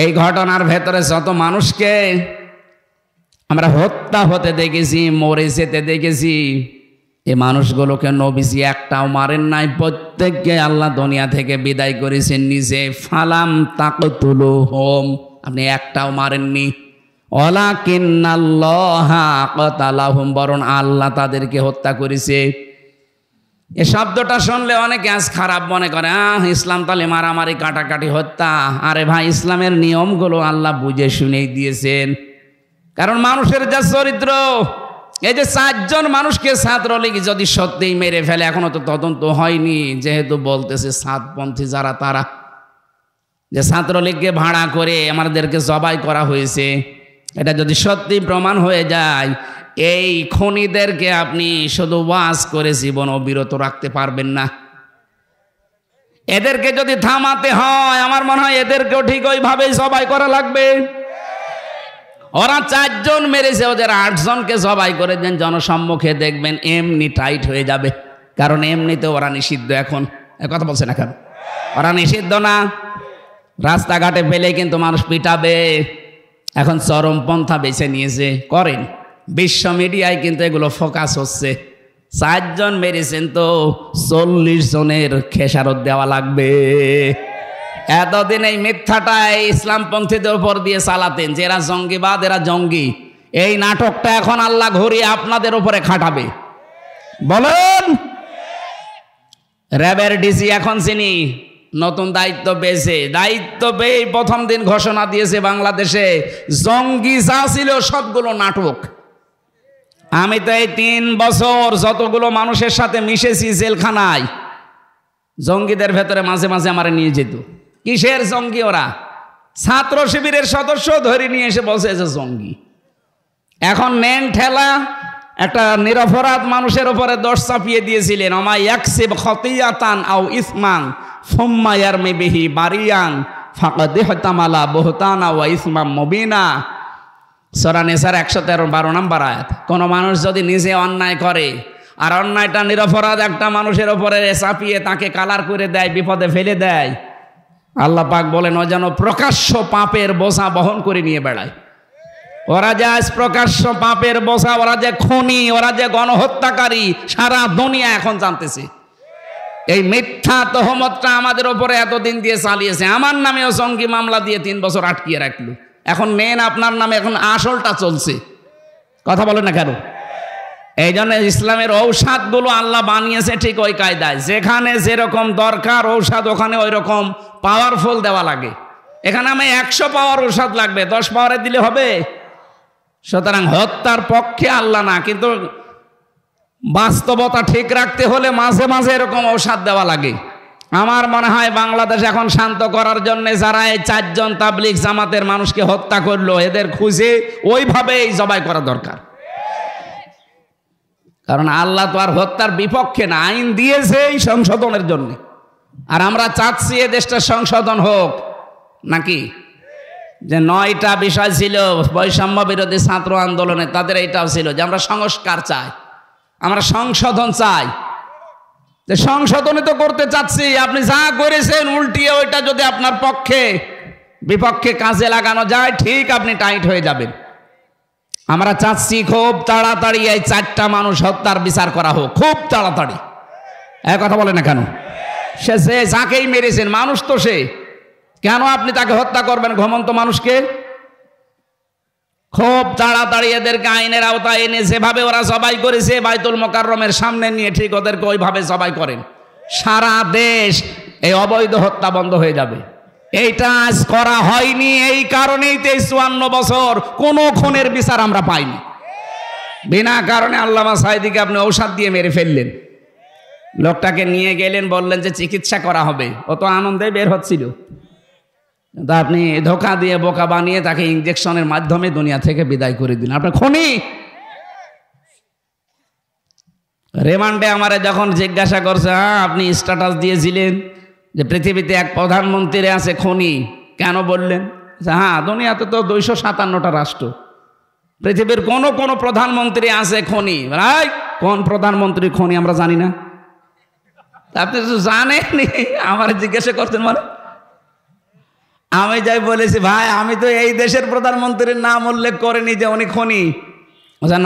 এই ঘটনার ভেতরে যত মানুষকে আমরা হত্যা হতে দেখেছি, মরে যেতে দেখেছি, এই মানুষগুলোকে নবীজি একটাও মারেন নাই, প্রত্যেককে আল্লাহ দুনিয়া থেকে বিদায় করেছেন নিজে। ফালাম তাকতুলুহুম, আপনি একটাও মারেননি। ওয়ালাকিন্নাল্লাহা কাতালাহুম, বরং আল্লাহ তাদেরকে হত্যা করেছে। এই শব্দটা শুনলে অনেকে আজ খারাপ মনে করে, ইসলাম তাহলে মারামারি, কাটাকাটি, হত্যা। আরে ভাই, ইসলামের নিয়মগুলো আল্লাহ বুঝে শুনেই দিয়েছেন। কারণ মানুষের যা চরিত্র, এই যে 4 জন মানুষকে ছাত্রলীগ যদি সত্যিই মেরে ফেলে, এখনো তো তদন্ত হয়নি, যেহেতু বলতেছে সাতপন্থী যারা, তারা যে ছাত্রলীগকে ভাড়া করে আমাদেরকে জবাই করা হয়েছে, এটা যদি সত্যি প্রমাণ হয়ে যায়, এই খুনিদেরকে আপনি শুধু ওয়াজ করে জীবনও বিরত রাখতে পারবেন না। এদেরকে যদি থামাতে হয়, আমার মনে হয় এদেরকেও ঠিক ওইভাবেই জবাই করা লাগবে। ওরা 4 জন মেরেছে, ওদের 8 জনকে জবাই করে দেন, জনসম্মুখে দেখবেন এমনি টাইট হয়ে যাবে। কারণ এমনিতে ওরা নিষিদ্ধ। এখন কথা বলছে না কেন? ওরা নিষিদ্ধ না, রাস্তাঘাটে ফেলে কিন্তু মানুষ পিটাবে। এখন চরমপন্থা বেছে নিয়েছে, করেন। বিশ্ব মিডিয়ায় কিন্তু এগুলো ফোকাস হচ্ছে। 4 জন মেরেছেন তো 40 জনের খেসারত দেওয়া লাগবে। এতদিন এই মিথ্যাটাই ইসলামপন্থীদের উপর দিয়ে চালাতেন যে এরা জঙ্গিবাদ, এরা জঙ্গি। এই নাটকটা এখন আল্লাহ ঘুরিয়ে আপনাদের উপরে খাটাবে। বলেন, র্যাবের ডিসি এখন চিনি নতুন দায়িত্ব পেয়েছে, দায়িত্ব পেয়ে প্রথম দিন ঘোষণা দিয়েছে বাংলাদেশে জঙ্গি যা ছিল সবগুলো নাটক। আমি তো এই 3 বছর যতগুলো মানুষের সাথে মিশেছি জেলখানায়, জঙ্গিদের ভেতরে মাঝে মাঝে আমার নিয়ে যেত। কিসের জঙ্গি? ওরা ছাত্র শিবিরের সদস্য ধরে নিয়ে এসে বলছে যে জঙ্গি। এখন নেন ঠেলা, একটা নিরপরাধ মানুষের উপরে দোষ চাপিয়ে দিয়েছিলেন, আমা ইয়াকসিব খতিয়াতান আও ইসমান সুম্মা ইয়ারমি বিহি বারিয়ান ফাকাদ ইহতামালা বুহতানা ওয়া ইসমাম মুবিনা। সূরা নিসার 113 নম্বর আয়াত। কোন মানুষ যদি নিজে অন্যায় করে আর অন্যায়টা নিরপরাধ একটা মানুষের উপরে চাপিয়ে তাকে কালার করে দেয়, বিপদে ফেলে দেয়, আল্লাহ পাক বলেন ও যেন প্রকাশ্য পাপের বোঝা বহন করে নিয়ে বেড়ায়। ওরা যে আজ প্রকাশ্য পাপের বোঝা, ওরা যে খুনি, ওরা যে গণহত্যাকারী, সারা দুনিয়া এখন জানতেছে। এই মিথ্যা তহমতটা আমাদের উপরে এতদিন দিয়ে চালিয়েছে। আমার নামেও জঙ্গি মামলা দিয়ে 3 বছর আটকিয়ে রাখলো। এখন নেন আপনার নামে, এখন আসলটা চলছে। কথা বলেন না কেন? এই জন্য ইসলামের ঔষধগুলো আল্লাহ বানিয়েছে ঠিক ওই কায়দায়, যেখানে যেরকম দরকার ঔষধ ওখানে ওই রকম পাওয়ারফুল দেওয়া লাগে। এখানে আমি 100 পাওয়ার ঔষধ লাগবে, 10 পাওয়ারে দিলে হবে? সুতরাং হত্যার পক্ষে আল্লাহ না, কিন্তু বাস্তবতা ঠিক রাখতে হলে মাঝে মাঝে এরকম ঔষধ দেওয়া লাগে। আমার মনে হয় বাংলাদেশ এখন শান্ত করার জন্য যারা এই 4 জন তাবলিগ জামাতের মানুষকে হত্যা করলো, এদের খুঁজে ওইভাবেই জবাই করা দরকার। কারণ আল্লাহ তো আর হত্যার বিপক্ষে না, আইন দিয়েছে এই সংশোধনের জন্য। আর আমরা চাচ্ছি এ দেশটা সংশোধন হোক নাকি? যে 9টা বিষয় ছিল বৈষম্য বিরোধী ছাত্র আন্দোলনে, তাদের এইটাও ছিল যে আমরা সংস্কার চাই, আমরা সংশোধন চাই। যে সংশোধনে তো করতে চাচ্ছি, আপনি যা করেছেন উল্টিয়ে ওইটা যদি আপনার পক্ষে বিপক্ষে কাজে লাগানো যায়, ঠিক আপনি টাইট হয়ে যাবেন। আমরা চাচ্ছি খুব তাড়াতাড়ি এই 4টা মানুষ হত্যার বিচার করা হোক, খুব তাড়াতাড়ি। কথা বলে না কেন? সে যাকেই মেরেছেন মানুষ তো সে, কেন আপনি তাকে হত্যা করবেন ঘুমন্ত মানুষকে? খুব তাড়াতাড়ি এদেরকে আইনের আওতায় এনে যেভাবে ওরা জবাই করেছে বাইতুল মোকাররমের সামনে নিয়ে ঠিক ওদেরকে ওইভাবে জবাই করেন। সারা দেশ এই অবৈধ হত্যা বন্ধ হয়ে যাবে। এইটা আজ করা হয়নি, এই কারণেই 53 বছর কোনো খুনের বিচার আমরা পাইনি। বিনা কারণে আল্লামা সাঈদীকে আপনি ঔষধ দিয়ে মেরে ফেললেন। লোকটাকে নিয়ে গেলেন, বললেন যে চিকিৎসা করা হবে, ও তো আনন্দে বের হচ্ছিল। তা আপনি ধোঁকা দিয়ে বোকা বানিয়ে তাকে ইনজেকশনের মাধ্যমে দুনিয়া থেকে বিদায় করে দিলেন। আপনার খুনি। রিমান্ডে আমারে যখন জিজ্ঞাসা করছে, আপনি স্ট্যাটাস দিয়েছিলেন যে পৃথিবীতে এক প্রধানমন্ত্রী আছে খুনি, কেন বললেন? হ্যাঁ, দুনিয়াতে তো 257টা রাষ্ট্র, পৃথিবীর কোন কোন প্রধানমন্ত্রী আছে খনি, কোন প্রধানমন্ত্রী খনি আমরা জানি না? আপনি তো জানেননি, আমার জিজ্ঞাসা করছেন মানে? আমি যাই বলেছি ভাই আমি তো এই দেশের প্রধানমন্ত্রীর নাম উল্লেখ করিনি যে উনি খনি।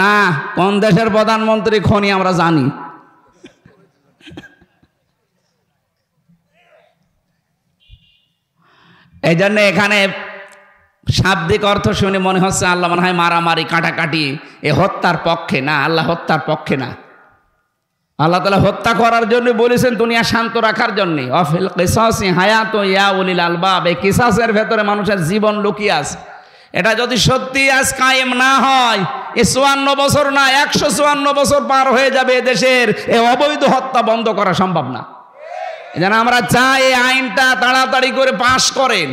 না, কোন দেশের প্রধানমন্ত্রী খনি আমরা জানি। এই জন্য এখানে শাব্দিক অর্থ শুনে মনে হচ্ছে আল্লাহ মনে হয় মারামারি কাটাকাটি এ হত্যার পক্ষে না, আল্লাহ হত্যার পক্ষে না। আল্লাহ তাআলা হত্যা করার জন্য বলেছেন, দুনিয়া শান্ত রাখার জন্য। অফিল কিসাসি হায়াত ইয়া উলিল আলবাব, এই কিসাসের ভেতরে মানুষের জীবন লুকিয়ে আছে। এটা যদি সত্যি আজ কায়েম না হয়, এ 54 বছর না 154 বছর পার হয়ে যাবে এদেশের এই অবৈধ হত্যা বন্ধ করা সম্ভব না। এজন্য আমরা চাই এই আইনটা তাড়াতাড়ি করে পাশ করেন।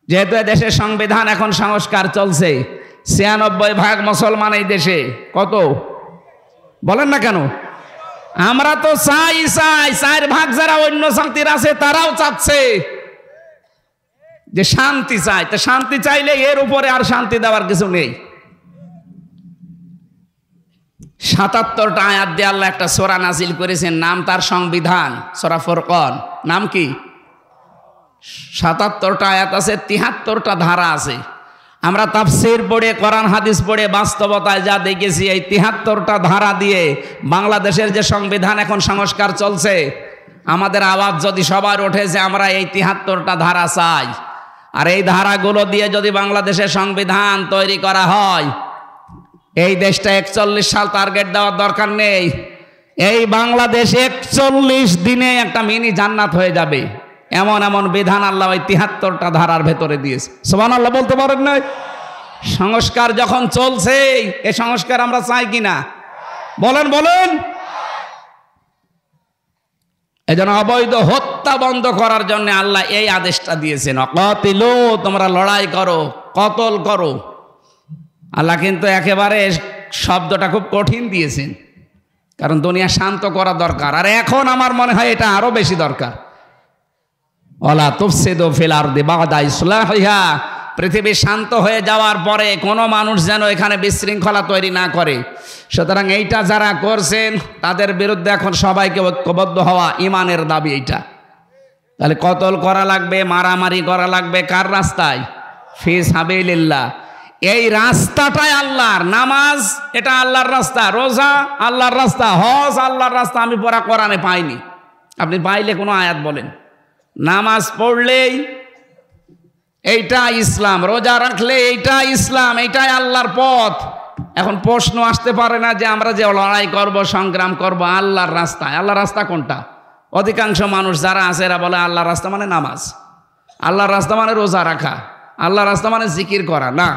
যেহেতু দেশের সংবিধান এখন সংস্কার চলছে, 96% মুসলমান এই দেশে। কত বলেন না কেন? আমরা তো চাই 4% যারা অন্য জাতির আছে তারাও চাচ্ছে যে শান্তি চাই। তো শান্তি চাইলে এর উপরে আর শান্তি দেওয়ার কিছু নেই। 77টা আয়াত দিয়ে আল্লাহ একটা সূরা নাজিল করেছেন, নাম তার সংবিধান, সূরা ফুরকান। নাম কি? 77টা আয়াত আছে, 73টা ধারা আছে। আমরা তাফসীর পড়ে, কোরআন হাদিস পড়ে বাস্তবতায় যা দেখেছি, এই 73টা ধারা দিয়ে বাংলাদেশের যে সংবিধান এখন সংস্কার চলছে, আমাদের আওয়াজ যদি সবার ওঠে যে আমরা এই 73টা ধারা চাই, আর এই ধারাগুলো দিয়ে যদি বাংলাদেশের সংবিধান তৈরি করা হয়, এই দেশটা 41 সাল টার্গেট দেওয়ার দরকার নেই। এই বাংলাদেশ 41 দিনে একটা মিনি জান্নাত হয়ে যাবে। এমন এমন বিধান আল্লাহ ওই 73টা ধারার ভেতরে দিয়েছে। সুবহানাল্লাহ বলতে পারেন না? সংস্কার যখন চলছে, এই সংস্কার আমরা চাই কিনা বলেন বলেন। এজন্য অবৈধ হত্যা বন্ধ করার জন্য আল্লাহ এই আদেশটা দিয়েছেন, অকাতিলু, তোমরা লড়াই করো, কতল করো। আল্লাহ কিন্তু একেবারে শব্দটা খুব কঠিন দিয়েছেন, কারণ দুনিয়া শান্ত করা দরকার। আর এখন আমার মনে হয় এটা আরো বেশি দরকার। ওয়ালা তুফসিদু ফিল আরদি বা'দা ইসলাহিহা, পৃথিবী শান্ত হয়ে যাওয়ার পরে কোনো মানুষ যেন এখানে বিশৃঙ্খলা তৈরি না করে। সুতরাং এইটা যারা করছেন তাদের বিরুদ্ধে এখন সবাইকে ঐক্যবদ্ধ হওয়া ইমানের দাবি এইটা। তাহলে কতল করা লাগবে, মারামারি করা লাগবে কার রাস্তায়? ফি সাবিলিল্লাহ। এই রাস্তাটাই আল্লাহর। নামাজ এটা আল্লাহর রাস্তা, রোজা আল্লাহর রাস্তা, হজ আল্লাহর রাস্তা। আমি পড়া কোরআনে পাইনি, আপনি পাইলে কোনো আয়াত বলেন। নামাজ পড়লেই এইটা ইসলাম, রোজা রাখলে এইটা ইসলাম, এইটাই আল্লাহর পথ। এখন প্রশ্ন আসতে পারে না যে আমরা যে লড়াই করব, সংগ্রাম করব আল্লাহর রাস্তায়। আল্লাহর রাস্তা কোনটা? অধিকাংশ মানুষ যারা আছে এরা বলে আল্লাহর রাস্তা মানে নামাজ, আল্লাহর রাস্তা মানে রোজা রাখা, আল্লাহর রাস্তা মানে জিকির করা। না,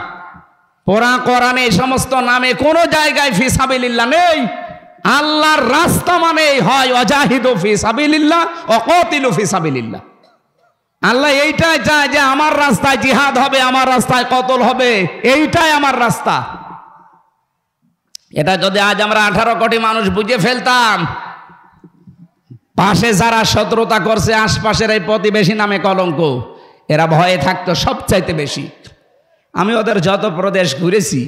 পুরা কোরআনে এই সমস্ত নামে কোনো জায়গায় ফি সাবিলিল্লাহ নেই। আল্লাহর রাস্তা মানে হয় ওয়াজাহিদু ফি সাবিলিল্লাহ ওয়া কাতিলু ফি সাবিলিল্লাহ। আল্লাহ এইটাই চায় যে আমার রাস্তায় জিহাদ হবে, আমার রাস্তায় কতল হবে, এইটাই আমার রাস্তা। এটা যদি আজ আমরা 18 কোটি মানুষ বুঝে ফেলতাম, পাশে যারা শত্রুতা করছে আশপাশের এই প্রতিবেশী নামে কলঙ্ক, এরা ভয়ে থাকতো সবচাইতে বেশি। আমি ওদের যত প্রদেশ ঘুরেছি,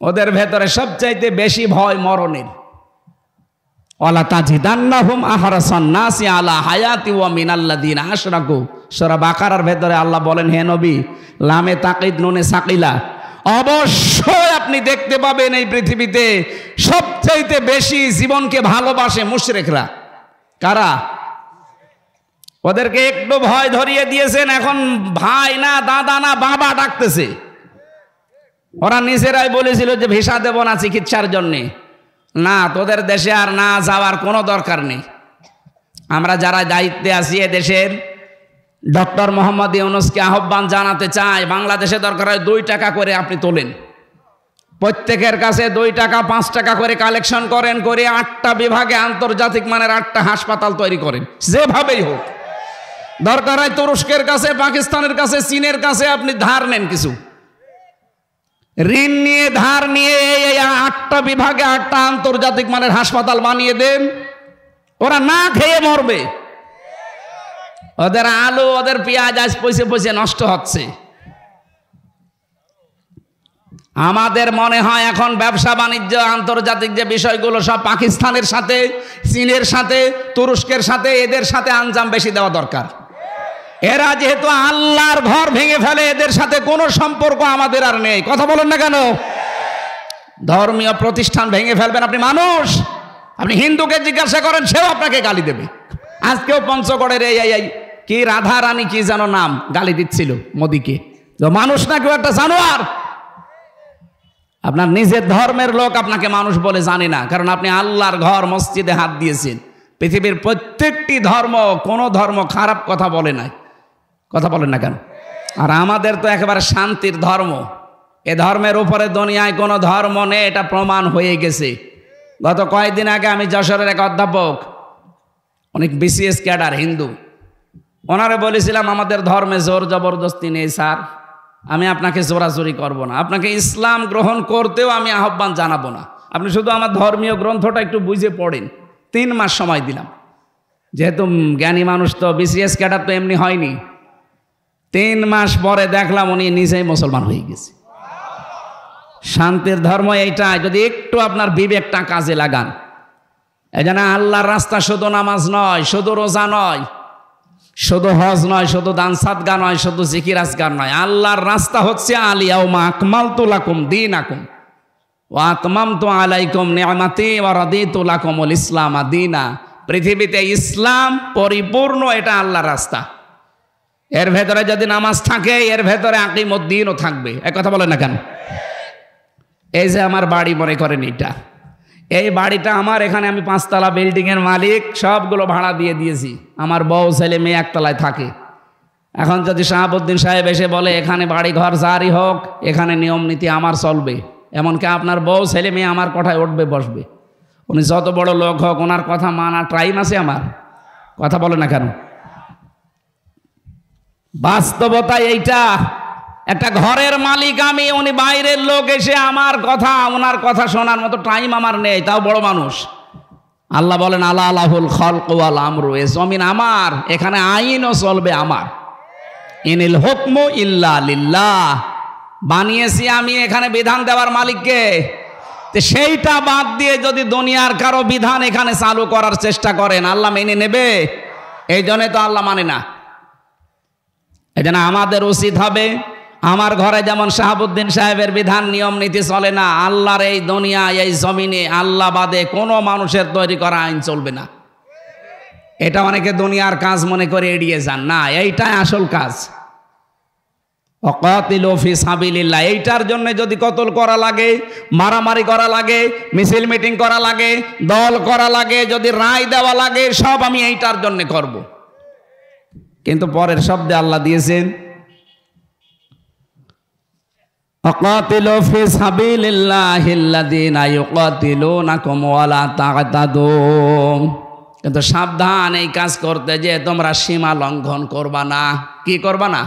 ওদের ভেতরে সবচাইতে বেশি ভয় মরণের। ওয়ালা তাজিদান্নাহুম আহরাসান নাসি আলা হায়াতি ওয়া মিনাল্লাযিনা আশরাকু। সূরা বাকারার ভেতরে আল্লাহ বলেন, হে নবী, লামে তাকিদ নুনে সাকিলা, অবশ্যই আপনি দেখতে পাবেন এই পৃথিবীতে সবচাইতে বেশি জীবনকে ভালোবাসে মুশরিকরা। কারা? ওদেরকে একটু ভয় ধরিয়ে দিয়েছেন, এখন ভাই না, দাদা না, বাবা ডাকতেছে। ওরা নিজেরাই বলেছিল যে ভিসা দেব না চিকিৎসার জন্যে। না, তোদের দেশে আর না যাওয়ার কোনো দরকার নেই। আমরা যারা দায়িত্বে আছি এ দেশের, ডক্টর মোহাম্মদ ইউনূসকে আহ্বান জানাতে চাই, বাংলাদেশে দরকার হয় 2 টাকা করে আপনি তোলেন, প্রত্যেকের কাছে 2 টাকা 5 টাকা করে কালেকশন করেন, করে 8টা বিভাগে আন্তর্জাতিক মানের 8টা হাসপাতাল তৈরি করেন। যেভাবেই হোক, দরকার হয় তুরস্কের কাছে, পাকিস্তানের কাছে, চীনের কাছে আপনি ধার নেন, কিছু ঋণ নিয়ে, ধার নিয়ে এই 8টা বিভাগে 8টা আন্তর্জাতিক মানের হাসপাতাল বানিয়ে দেন। ওরা না খেয়ে মরবে। ওদের আলু, ওদের পেঁয়াজ আজ পয়সে পয়সে নষ্ট হচ্ছে। আমাদের মনে হয় এখন ব্যবসা বাণিজ্য আন্তর্জাতিক যে বিষয়গুলো সব পাকিস্তানের সাথে, চীনের সাথে, তুরস্কের সাথে, এদের সাথে আঞ্জাম বেশি দেওয়া দরকার। এরা যেহেতু আল্লাহর ঘর ভেঙে ফেলে, এদের সাথে কোনো সম্পর্ক আমাদের আর নেই। কথা বলেন না কেন? ধর্মীয় প্রতিষ্ঠান ভেঙে ফেলবেন আপনি মানুষ, আপনি হিন্দুকে জিজ্ঞাসা করেন, সেও আপনাকে গালি দেবে। আজকেও পঞ্চগড়ের এই কি রাধা রানী কি যেন নাম, গালি দিচ্ছিল মোদিকে। মানুষ না কেউ একটা জানোয়ার। আপনার নিজের ধর্মের লোক আপনাকে মানুষ বলে জানে না, কারণ আপনি আল্লাহর ঘর মসজিদে হাত দিয়েছেন। পৃথিবীর প্রত্যেকটি ধর্ম, কোনো ধর্ম খারাপ কথা বলে নাই। কথা বলেন না কেন? আর আমাদের তো একেবারে শান্তির ধর্ম। এ ধর্মের উপরে দুনিয়ায় কোনো ধর্ম নেই, এটা প্রমাণ হয়ে গেছে। গত কয়েকদিন আগে আমি যশোরের এক অধ্যাপক, অনেক বিসিএস ক্যাডার, হিন্দু, ওনারে বলেছিলাম আমাদের ধর্মে জোর জবরদস্তি নেই স্যার, আমি আপনাকে জোরাজোরি করব না, আপনাকে ইসলাম গ্রহণ করতেও আমি আহ্বান জানাবো না, আপনি শুধু আমার ধর্মীয় গ্রন্থটা একটু বুঝে পড়েন। 3 মাস সময় দিলাম, যেহেতু জ্ঞানী মানুষ তো, বিসিএস ক্যাডার তো এমনি হয়নি। 3 মাস পরে দেখলাম উনি নিজেই মুসলমান হয়ে গেছে। শান্তির ধর্ম এইটাই, যদি একটু আপনার বিবেকটা কাজে লাগান। এই জন্য আল্লাহর রাস্তা শুধু নামাজ নয়, শুধু রোজা নয়, শুধু হজ নয়, শুধু দান সাদকা নয়, শুধু জিকির আজকার নয়। আল্লাহর রাস্তা হচ্ছে আলিয়াউমা আকমালতু লাকুম দীনাকুম ওয়া আতমামতু আলাইকুম নি'মাতি ওয়া রাদিতু লাকুমুল ইসলাম দীনা। পৃথিবীতে ইসলাম পরিপূর্ণ, এটা আল্লাহর রাস্তা। এর ভেতরে যদি নামাজ থাকে, এর ভেতরে আকিমুদ্দিনও থাকবে। এক কথা বলেন না কেন? এই যে আমার বাড়ি, মনে করেন এটা, এই বাড়িটা আমার, এখানে আমি 5 তলা বিল্ডিংয়ের মালিক, সবগুলো ভাড়া দিয়ে দিয়েছি। আমার বউ ছেলে মেয়ে একতলায় থাকে। এখন যদি শাহাবুদ্দিন সাহেব এসে বলে এখানে বাড়ি ঘর যারই হোক, এখানে নিয়ম নীতি আমার চলবে, এমনকি আপনার বউ ছেলে মেয়ে আমার কথায় উঠবে বসবে, উনি যত বড় লোক হোক, ওনার কথা মানা টাইম আছে আমার? কথা বলে না কেন? বাস্তবতা এইটা। একটা ঘরের মালিক আমি, উনি বাইরের লোক এসে আমার কথা, ওনার কথা শোনার মতো টাইম আমার নেই, তাও বড় মানুষ। আল্লাহ বলেন আলা আলাহুল খালক ওয়াল আমরু, এ জমিন আমার, এখানে আইনও চলবে আমার। ইনিল হুকমু ইল্লা লিল্লাহ, বানিয়েছি আমি, এখানে বিধান দেওয়ার মালিককে। সেইটা বাদ দিয়ে যদি দুনিয়ার কারো বিধান এখানে চালু করার চেষ্টা করেন, আল্লাহ মেনে নেবে? এই জন্য তো আল্লাহ মানে না। এই জন্য আমাদের উচিত হবে, আমার ঘরে যেমন শাহাবুদ্দিন সাহেবের বিধান নিয়ম নীতি চলে না, আল্লাহর এই দুনিয়া, এই জমিনে আল্লাহ বাদে কোনো মানুষের তৈরি করা আইন চলবে না। এটা অনেকে দুনিয়ার কাজ মনে করে এড়িয়ে যান, না, এইটাই আসল কাজ। ওয়াকাতিলু ফি সাবিলিল্লাহ, এইটার জন্য যদি কতল করা লাগে, মারামারি করা লাগে, মিছিল মিটিং করা লাগে, দল করা লাগে, যদি রায় দেওয়া লাগে, সব আমি এইটার জন্য করব। কিন্তু পরের শব্দে আল্লাহ দিয়েছেন ওয়াকাতিলু ফি সাবিলিল্লাহিল্লাযীনা ইউকাতিলুনাকুম ওয়া লা তা'তাদু। কিন্তু সাবধান এই কাজ করতে, যে তোমরা সীমা লঙ্ঘন করবা না। কি করবা না?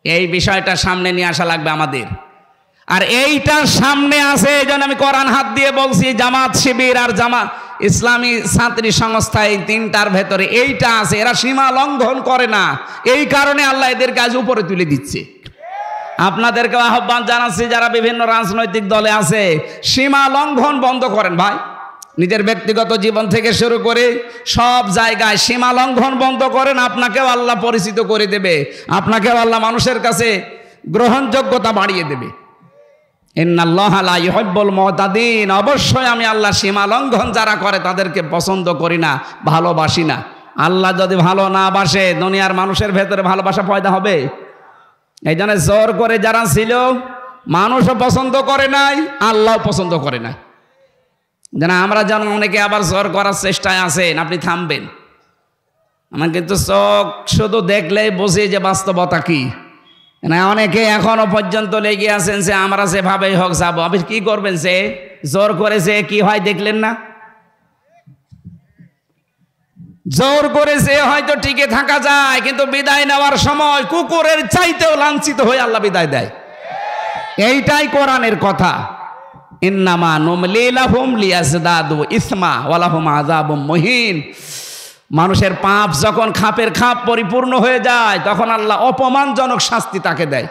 এই বিষয়টা সামনে নিয়ে আসা লাগবে আমাদের। আর এইটা সামনে আছে, এই জন্য আমি কোরআন হাত দিয়ে বলছি, জামাত শিবির আর জামাত ইসলামী ছাত্রী সংস্থা, এই 3টার ভেতরে এইটা আছে। এরা সীমা লঙ্ঘন করে না, এই কারণে আল্লাহ এদের কাজ উপরে তুলে দিচ্ছে। আপনাদেরকে আহ্বান জানাচ্ছি, যারা বিভিন্ন রাজনৈতিক দলে আছে, সীমা লঙ্ঘন বন্ধ করেন ভাই। নিজের ব্যক্তিগত জীবন থেকে শুরু করে সব জায়গায় সীমা লঙ্ঘন বন্ধ করেন, আপনাকেও আল্লাহ পরিচিত করে দেবে, আপনাকেও আল্লাহ মানুষের কাছে গ্রহণযোগ্যতা বাড়িয়ে দেবে। ইন্নাল্লাহা লা ইউহিব্বুল মুতাদিন, অবশ্যই আমি আল্লাহ সীমা লঙ্ঘন যারা করে তাদেরকে পছন্দ করি না, ভালোবাসি না। আল্লাহ যদি ভালো না বাসে, দুনিয়ার মানুষের ভেতরে ভালোবাসা পয়দা হবে? এই জন্য জোর করে যারা ছিল, মানুষও পছন্দ করে নাই, আল্লাহ পছন্দ করে নাই। যেন আমরা যেন অনেকে আবার জোর করার চেষ্টায় আছেন, আপনি থামবেন। আমার কিন্তু চোখ শুধু দেখলেই বুঝি যে বাস্তবতা কি। অনেকে এখনো পর্যন্ত লেগে আছেন যে আমরা যেভাবেই হোক যাবো। আপনি কি করবেন? সে জোর করেছে, কি হয় দেখলেন না? জোর করেছে হয়তো টিকে থাকা যায়, কিন্তু বিদায় নেওয়ার সময় কুকুরের চাইতেও লাঞ্ছিত হয়ে আল্লাহ বিদায় দেয়। এইটাই কোরআনের কথা। ইন্নামা নুমলি লাহুম লিয়াজদাদু ইসমা ওয়া লাহুম আযাবুম মুহিন। মানুষের পাপ যখন খাপের খাপ পরিপূর্ণ হয়ে যায়, তখন আল্লাহ অপমানজনক শাস্তি তাকে দেয়।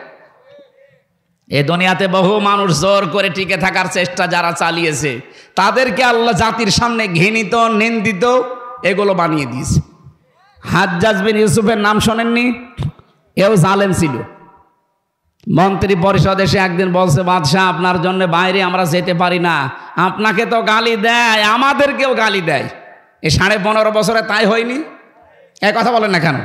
এ দুনিয়াতে বহু মানুষ জোর করে টিকে থাকার চেষ্টা যারা চালিয়েছে তাদেরকে আল্লাহ জাতির সামনে ঘৃণিত, নিন্দিত এগুলো বানিয়ে দিয়েছে। হাজ্জাজ বিন ইউসুফের নাম শোনেননি? এও জালেম ছিল। মন্ত্রী পরিষদ এসে একদিন বলছে, বাদশাহ আপনার জন্য বাইরে আমরা যেতে পারি না, আপনাকে তো গালি দেয়, আমাদেরকেও গালি দেয়। এই 15.5 বছরে তাই হয়নি? এক কথা বলেন না কেন?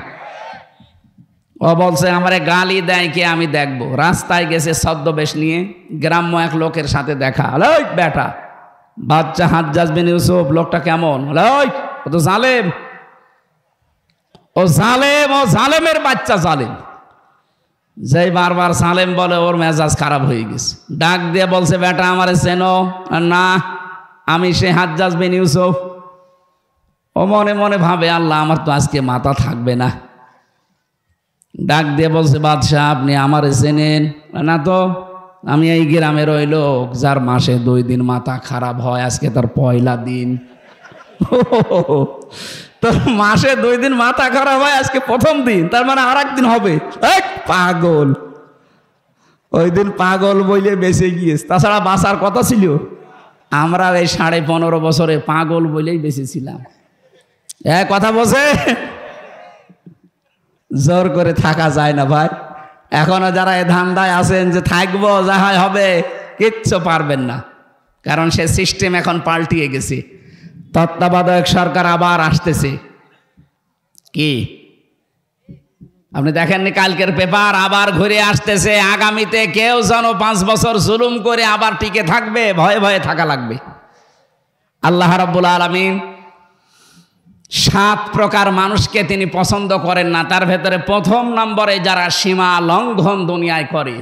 ও বলছে আমারে গালি দেয় কে আমি দেখব। রাস্তায় গেছে ছদ্মবেশ নিয়ে, গ্রাম্য এক লোকের সাথে দেখা। ওই বেটা বাচ্চা হাজ্জাজ বিন ইউসুফ, লোকটা কেমন? ওই ও তো জালেম, ও জালেম, ও জালেমের বাচ্চা জালেম। যেই বারবার সালেম বলে ওর মেজাজ খারাপ হয়ে গেছে। ডাক দিয়ে বলছে, বেটা আমারে চেনো? না, আমি সে হাজ্জাজ বিন ইউসুফ। ও মনে মনে ভাবে, আল্লাহ আমার তো আজকে মাথা থাকবে না। ডাক দিয়ে বলছে, বাদশাহ আপনি আমারে চেনেন? না তো, আমি এই গ্রামের ওই লোক যার মাসে 2 দিন মাথা খারাপ হয়, আজকে তার পয়লা দিন। তোর মাসে 2 দিন মাথা খারাপ হয়, আজকে প্রথম দিন, তার মানে আর একদিন হবে। পাগল, ওই দিন পাগল বইলে বেঁচে গিয়েছে, তাছাড়া বাঁচার কথা ছিল। আমরা এই 15.5 বছরে পাগল বইলেই বেঁচেছিলাম। কথা বলছে, জোর করে থাকা যায় না ভাই। এখনো যারা এ ধান্দায় আছেন যে থাকবো যা হয় হবে, কিচ্ছু পারবেন না। কারণ সে সিস্টেম এখন পাল্টিয়ে গেছে। তত্ত্বাবধায়ক সরকার আবার আসতেছে। কি আপনি দেখেননি কালকের পেপার? আবার ঘুরে আসতেছে। আগামীতে কেউ যেন 5 বছর জুলুম করে আবার টিকে থাকবে, ভয়ে ভয়ে থাকা লাগবে। আল্লাহ রাব্বুল আলামিন 7 প্রকার মানুষকে তিনি পছন্দ করেন না। তার ভেতরে প্রথম নম্বরে যারা সীমা লঙ্ঘন দুনিয়ায় করে,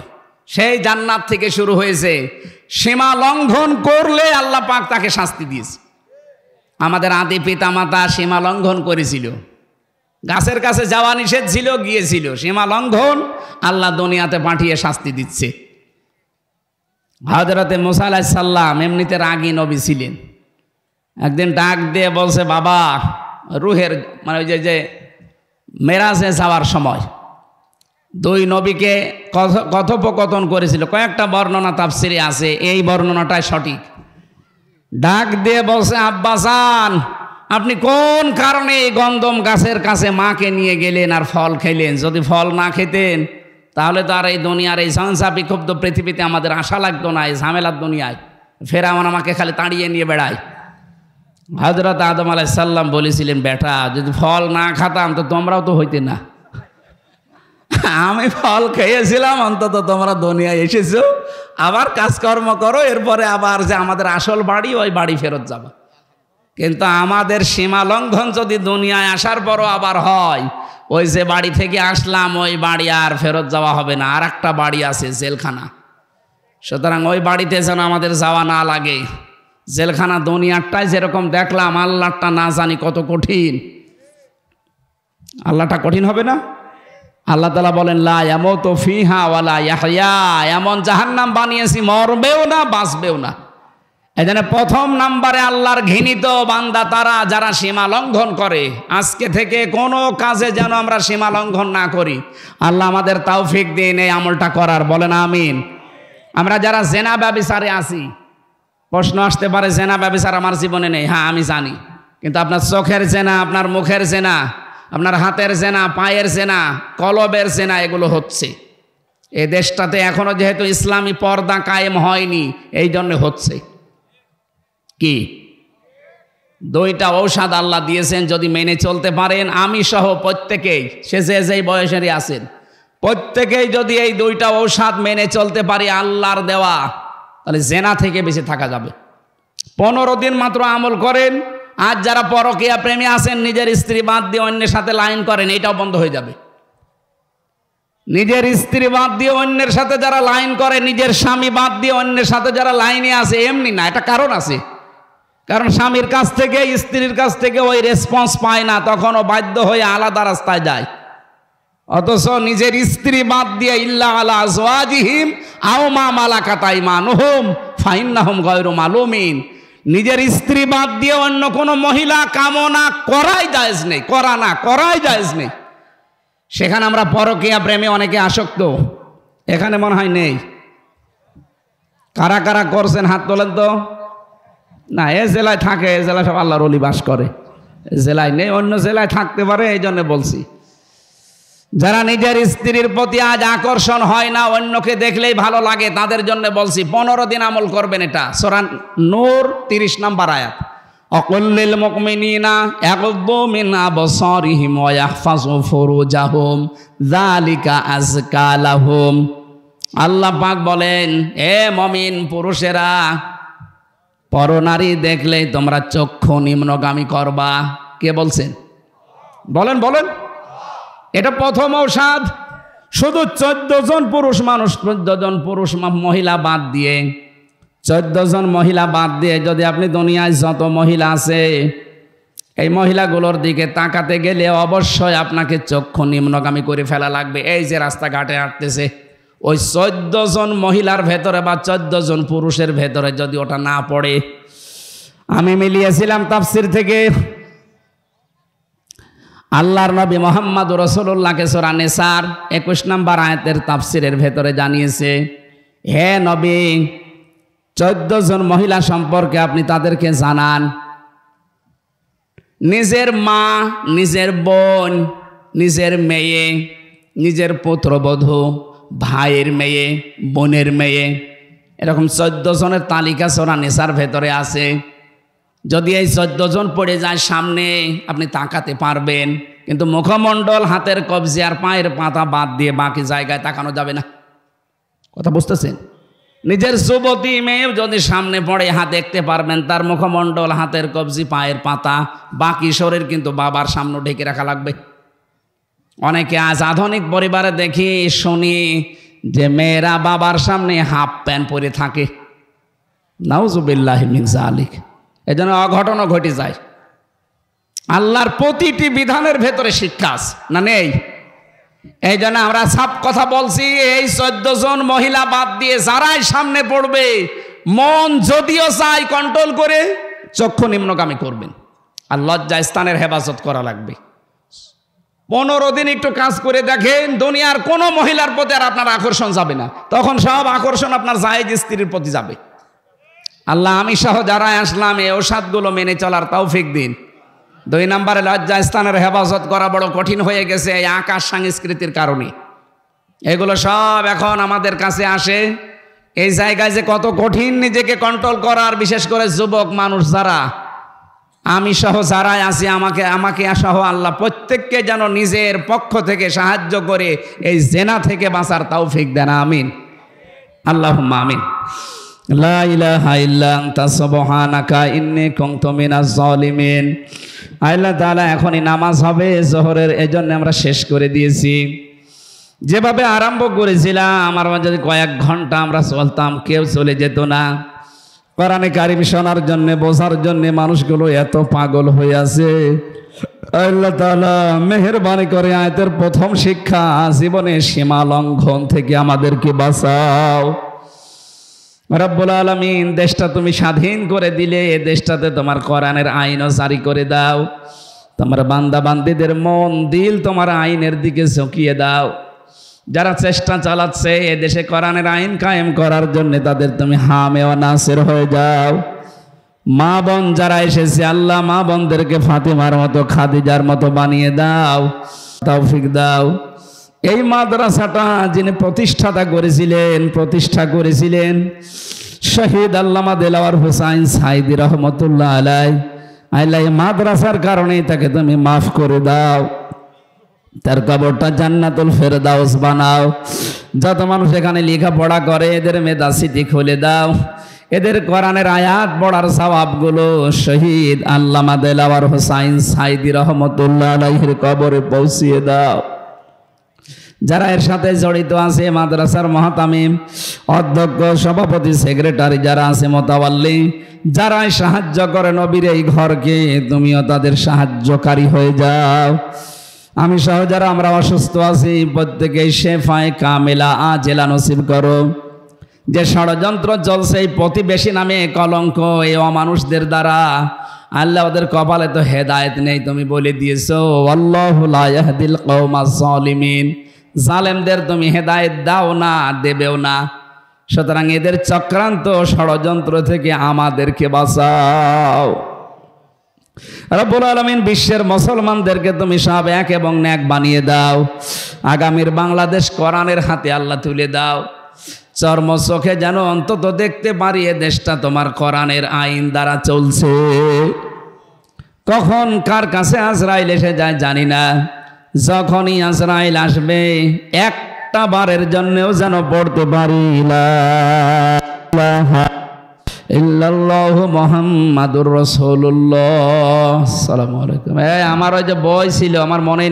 সেই জান্নাত থেকে শুরু হয়েছে। সীমা লঙ্ঘন করলে আল্লাহ পাক তাকে শাস্তি দিয়েছে। আমাদের আদি পিতা মাতা সীমা লঙ্ঘন করেছিল, গাছের কাছে যাওয়া নিষেধ ছিল, গিয়েছিল। সীমা লঙ্ঘন আল্লাহ দুনিয়াতে পাঠিয়ে শাস্তি দিচ্ছে। হযরতে মুসা আলাইহিস সালাম এমনিতে রাগী নবী ছিলেন। একদিন ডাক দিয়ে বলছে, বাবা রুহের মানে ওই যে মেরাজে যাওয়ার সময় 2 নবীকে কথোপকথন করেছিল। কয়েকটা বর্ণনা তাফসিরে আছে, এই বর্ণনাটাই সঠিক। ডাক দিয়ে বলছে, আব্বাসান আপনি কোন কারণে এই গন্ধম গাছের কাছে মাকে নিয়ে গেলেন আর ফল খেলেন? যদি ফল না খেতেন তাহলে তো আর এই দুনিয়ার এই সংসার বিক্ষুব্ধ পৃথিবীতে আমাদের আশা লাগতো না। এই ঝামেলার দুনিয়ায় ফেরাউন আমাকে খালি তাড়িয়ে নিয়ে বেড়ায়। হযরত আদম আলাইহিস সালাম বলেছিলেন, বেটা যদি ফল না খেতাম তো তোমরাও তো হইতে না। আমি ফল খেয়েছিলাম, অন্তত তোমরা দুনিয়ায় এসেছো, আবার কাজকর্ম করো, এরপরে আবার যে আমাদের আসল বাড়ি ওই বাড়ি ফেরত যাবা। কিন্তু আমাদের সীমা লঙ্ঘন যদি দুনিয়ায় আসার পরও আবার হয়, ওই যে বাড়ি থেকে আসলাম ওই বাড়ি আর ফেরত যাওয়া হবে না। আর একটা বাড়ি আছে, জেলখানা। সুতরাং ওই বাড়িতে যেন আমাদের যাওয়া না লাগে। জেলখানা দুনিয়ারটাই যেরকম দেখলাম, আল্লাহটা না জানি কত কঠিন। আল্লাহটা কঠিন হবে না? আল্লাহ তাআলা বলেন, লা ইয়ামুতু ফিহা ওয়ালা ইয়াহইয়া, এমন জাহান্নাম বানিয়েছি মরবেও না বাঁচবেও না। এজন্য প্রথম নম্বরে আল্লাহর ঘৃণিত বান্দা তারা যারা সীমা লঙ্ঘন করে। আজকে থেকে কোনো কাজে যেন আমরা সীমা লঙ্ঘন না করি। আল্লাহ আমাদের তৌফিক দিন এই আমলটা করার, বলেন আমিন। আমরা যারা জেনা ব্যভিচারে আছি, প্রশ্ন আসতে পারে জেনা ব্যভিচার আমার জীবনে নেই। হ্যাঁ আমি জানি, কিন্তু আপনার চোখের জেনা, আপনার মুখের জেনা, আপনার হাতের জেনা, পায়ের জেনা, কলবের জেনা, এগুলো হচ্ছে। এই দেশটাতে এখনো যেহেতু ইসলামী পর্দা কায়েম হয়নি, এই জন্য হচ্ছে। কি 2টা ঔষধ আল্লাহ দিয়েছেন, যদি মেনে চলতে পারেন, আমি সহ প্রত্যেকেই, সে যেই বয়সেরই আছেন, প্রত্যেকেই যদি এই 2টা ঔষধ মেনে চলতে পারি আল্লাহর দেওয়া, তাহলে জেনা থেকে বেঁচে থাকা যাবে। 15 দিন মাত্র আমল করেন। আজ যারা পরকীয়া প্রেমী আছেন, নিজের স্ত্রী বাদ দিয়ে অন্যের সাথে লাইন করেন, এটাও বন্ধ হয়ে যাবে। নিজের স্ত্রী বাদ দিয়ে অন্যের সাথে যারা লাইন করে, নিজের স্বামী বাদ দিয়ে অন্যের সাথে যারা লাইনে আছে, এমনি না, এটা কারণ আছে। কারণ স্বামীর কাছ থেকে, স্ত্রীর কাছ থেকে ওই রেসপন্স পায় না, তখনও বাধ্য হয়ে আলাদা রাস্তায় যায়। অথচ নিজের স্ত্রী বাদ দিয়ে ইল্লা আলা আজওয়াজিহিম আও মা মালাকাত আইমানুহুম ফাইন্নাহুম গায়রু মালুমিন, নিজের স্ত্রী বাদ দিয়ে অন্য কোনো মহিলা কামনা করাই জায়েজ নেই, করাই জায়েজ নেই। সেখানে আমরা পরকীয়া প্রেমে অনেকে আসক্ত, এখানে মনে হয় নেই। কারা কারা করছেন হাত তোলেন তো। না, এ জেলায় থাকে, এ জেলায় সব আল্লাহর ওলি বাস করে, এ জেলায় নেই, অন্য জেলায় থাকতে পারে, এই জন্য বলছি। যারা নিজের স্ত্রীর প্রতি আজ আকর্ষণ হয় না, অন্যকে দেখলেই ভালো লাগে, তাদের জন্য বলছি 15 দিন আমল করবেন এটা। সূরা নূর 30 নম্বর আয়াত, অকুল্লিল মুমিনিনা ইয়াগুদ্দু মিন আবসারিহিম ওয়া ইয়াহফাযু ফুরুজাহুম যালিকা আযকা লাহুম। আল্লাহ পাক বলেন, এ মুমিন পুরুষেরা, পরনারী দেখলেই তোমরা চক্ষু নিম্নগামী করবা। কে বলছেন? বলেন বলেন। এটা প্রথম ঔষধ। শুধু 14 জন পুরুষ মানুষ, 14 জন পুরুষ মহিলা বাদ দিয়ে, 14 জন মহিলা বাদ দিয়ে যদি আপনি দুনিয়ায় যত মহিলা আছে এই মহিলাগুলোর দিকে তাকাতে গেলে অবশ্যই আপনাকে চক্ষু নিম্নগামী করে ফেলা লাগবে। এই যে রাস্তাঘাটে হাঁটতেছে, ওই 14 জন মহিলার ভেতরে বা 14 জন পুরুষের ভেতরে যদি ওটা না পড়ে, আমি মিলিয়েছিলাম তাফসির থেকে, আল্লাহর নবী মুহাম্মদ রাসূলুল্লাহকে সূরা নিসার 21 নম্বর আয়াতের তাফসিরের ভেতরে জানিয়েছে, হে নবী, 14 জন মহিলা সম্পর্কে আপনি তাদেরকে জানান। নিজের মা, নিজের বোন, নিজের মেয়ে, নিজের পুত্রবধূ, ভাইয়ের মেয়ে, বোনের মেয়ে, এরকম 14 জনের তালিকা সূরা নিসার ভেতরে আছে। যদি এই 14 জন পড়ে যায় সামনে, আপনি তাকাতে পারবেন, কিন্তু মুখমণ্ডল, হাতের কবজি আর পায়ের পাতা বাদ দিয়ে বাকি জায়গায় তাকানো যাবে না। কথা বুঝতেছেন? নিজের যুবতী মেয়ে যদি সামনে পড়ে, হাত দেখতে পারবেন তার মুখমণ্ডল, হাতের কবজি, পায়ের পাতা, বাকি শরীর কিন্তু বাবার সামনে ঢেকে রাখা লাগবে। অনেকে আজ আধুনিক পরিবারে দেখি শুনি যে মেয়েরা বাবার সামনে হাফ প্যান্ট পরে থাকে। নাউজুবিল্লাহি মিন যালিক। এজন্য অঘটনও ঘটে যায়। আল্লাহর প্রতিটি বিধানের ভেতরে শিক্ষা আছে, না নেই? এই জন্য আমরা সব কথা বলছি, এই 14 জন মহিলা বাদ দিয়ে যারাই সামনে পড়বে, মন যদিও চাই কন্ট্রোল করে চক্ষু নিম্নগামী করবেন, আর লজ্জা স্থানের হেফাজত করা লাগবে। 15 দিন একটু কাজ করে দেখেন, দুনিয়ার কোনো মহিলার প্রতি আর আপনার আকর্ষণ যাবে না, তখন সব আকর্ষণ আপনার জায়েজ স্ত্রীর প্রতি যাবে। আল্লাহ আমি সহ যারা আসলাম এই ঔষধগুলো মেনে চলার তৌফিক দিন। 2 নম্বরে লজ্জা স্থানের হেফাজত করা বড় কঠিন হয়ে গেছে এই আকাশ সংস্কৃতির কারণে। এগুলো সব এখন আমাদের কাছে আসে, এই জায়গায় যে কত কঠিন নিজেকে কন্ট্রোল করার, বিশেষ করে যুবক মানুষ যারা, আমি সহ যারাই আছি, আমাকে সহ আল্লাহ প্রত্যেককে যেন নিজের পক্ষ থেকে সাহায্য করে এই জেনা থেকে বাঁচার তৌফিক দেন, আমিন, আল্লাহুম্মা আমিন। লা ইলাহা ইল্লা আনতা সুবহানাকা ইন্নী কুনতু মিনাজ জালিমিন। আল্লাহ তাআলা এখনই নামাজ হবে জোহরের, এজন্য আমরা শেষ করে দিয়েছি। যেভাবে আরম্ভ করেছিলাম, আমার মাঝে কয়েক ঘন্টা আমরা চলতাম, কেউ চলে যেত না। কোরআনে কারিম শোনার জন্য, বোঝার জন্য মানুষগুলো এত পাগল হয়ে আছে। আল্লাহ তাআলা মেহেরবানি করে আয়াতের প্রথম শিক্ষা, জীবনের সীমা লঙ্ঘন থেকে আমাদেরকে বাঁচাও। রব্বুল আলামিন, দেশটা তুমি স্বাধীন করে দিলে, এ দেশটাতে তোমার কোরআনের আইনও জারি করে দাও। তোমার বান্দা বান্দীদের মন দিল তোমার আইনের দিকে ঝুঁকিয়ে দাও। যারা চেষ্টা চালাচ্ছে এ দেশে কোরআনের আইন কায়েম করার জন্য, তাদের তুমি হামে ও নাসির হয়ে যাও। মা বোন যারা এসেছে, আল্লাহ মা বোনদেরকে ফাতিমার মতো, খাদিজার মতো বানিয়ে দাও, তৌফিক দাও। এই মাদ্রাসাটা যিনি প্রতিষ্ঠা করেছিলেন শহীদ আল্লামা দেলাওয়ার হোসাইন সাইদি রহমতুল্লাহ আলাইহি, আল্লাহ এই মাদ্রাসার কারণেই তাকে তুমি মাফ করে দাও, তার কবরটা জান্নাতুল ফেরদাউস বানাও। যত মানুষ এখানে লেখাপড়া করে এদের মেধা স্মৃতি খুলে দাও, এদের কোরআনের আয়াত পড়ার সওয়াবগুলো শহীদ আল্লামা দেলাওয়ার হোসাইন সাইদি রহমতুল্লাহ আলাইহির কবরে পৌঁছিয়ে দাও। যারা এর সাথে জড়িত আছে, মাদ্রাসার মহাতামিম, অধ্যক্ষ, সভাপতি, সেক্রেটারি যারা আছে, মোতাওয়াল্লি, যারাই সাহায্য করে নবীর এই ঘরকে, তুমিও তাদের সাহায্যকারী হয়ে যাও। আমি সহ যারা আমরা অসুস্থ আছি, প্রত্যেকেই শেফায়ে কামিলা আজেলা নসিব করো। যে ষড়যন্ত্র চলছে এই প্রতিবেশী নামে কলঙ্ক, এই অমানুষদের দ্বারা, আল্লাহ ওদের কপালে তো হেদায়েত নেই, তুমি বলে দিয়েছো আল্লাহু লা ইয়াহদিল কওমাজ জালিমিন, জালেমদের তুমি হেদায়েত দাও না, দেবেও না। সুতরাং এদের চক্রান্ত ষড়যন্ত্র থেকে আমাদেরকে বাঁচাও। রব্বুল আলামিন বিশ্বের মুসলমানদেরকে তুমি সব এক এবং ন্যাক বানিয়ে দাও। আগামীর বাংলাদেশ কোরআনের হাতে আল্লাহ তুলে দাও। চর্ম চোখে যেন অন্তত দেখতে পারি এ দেশটা তোমার কোরআনের আইন দ্বারা চলছে। কখন কার কাছে আজরাইল এসে যায় জানি না। যখনই আজরাইল আসবে একটা বারের জন্যও যেন পড়তে পারি লা ইলাহা ইল্লাল্লাহু মুহাম্মাদুর রাসূলুল্লাহ। আসসালামু আলাইকুম। আমার ওই যে বই ছিল আমার মনে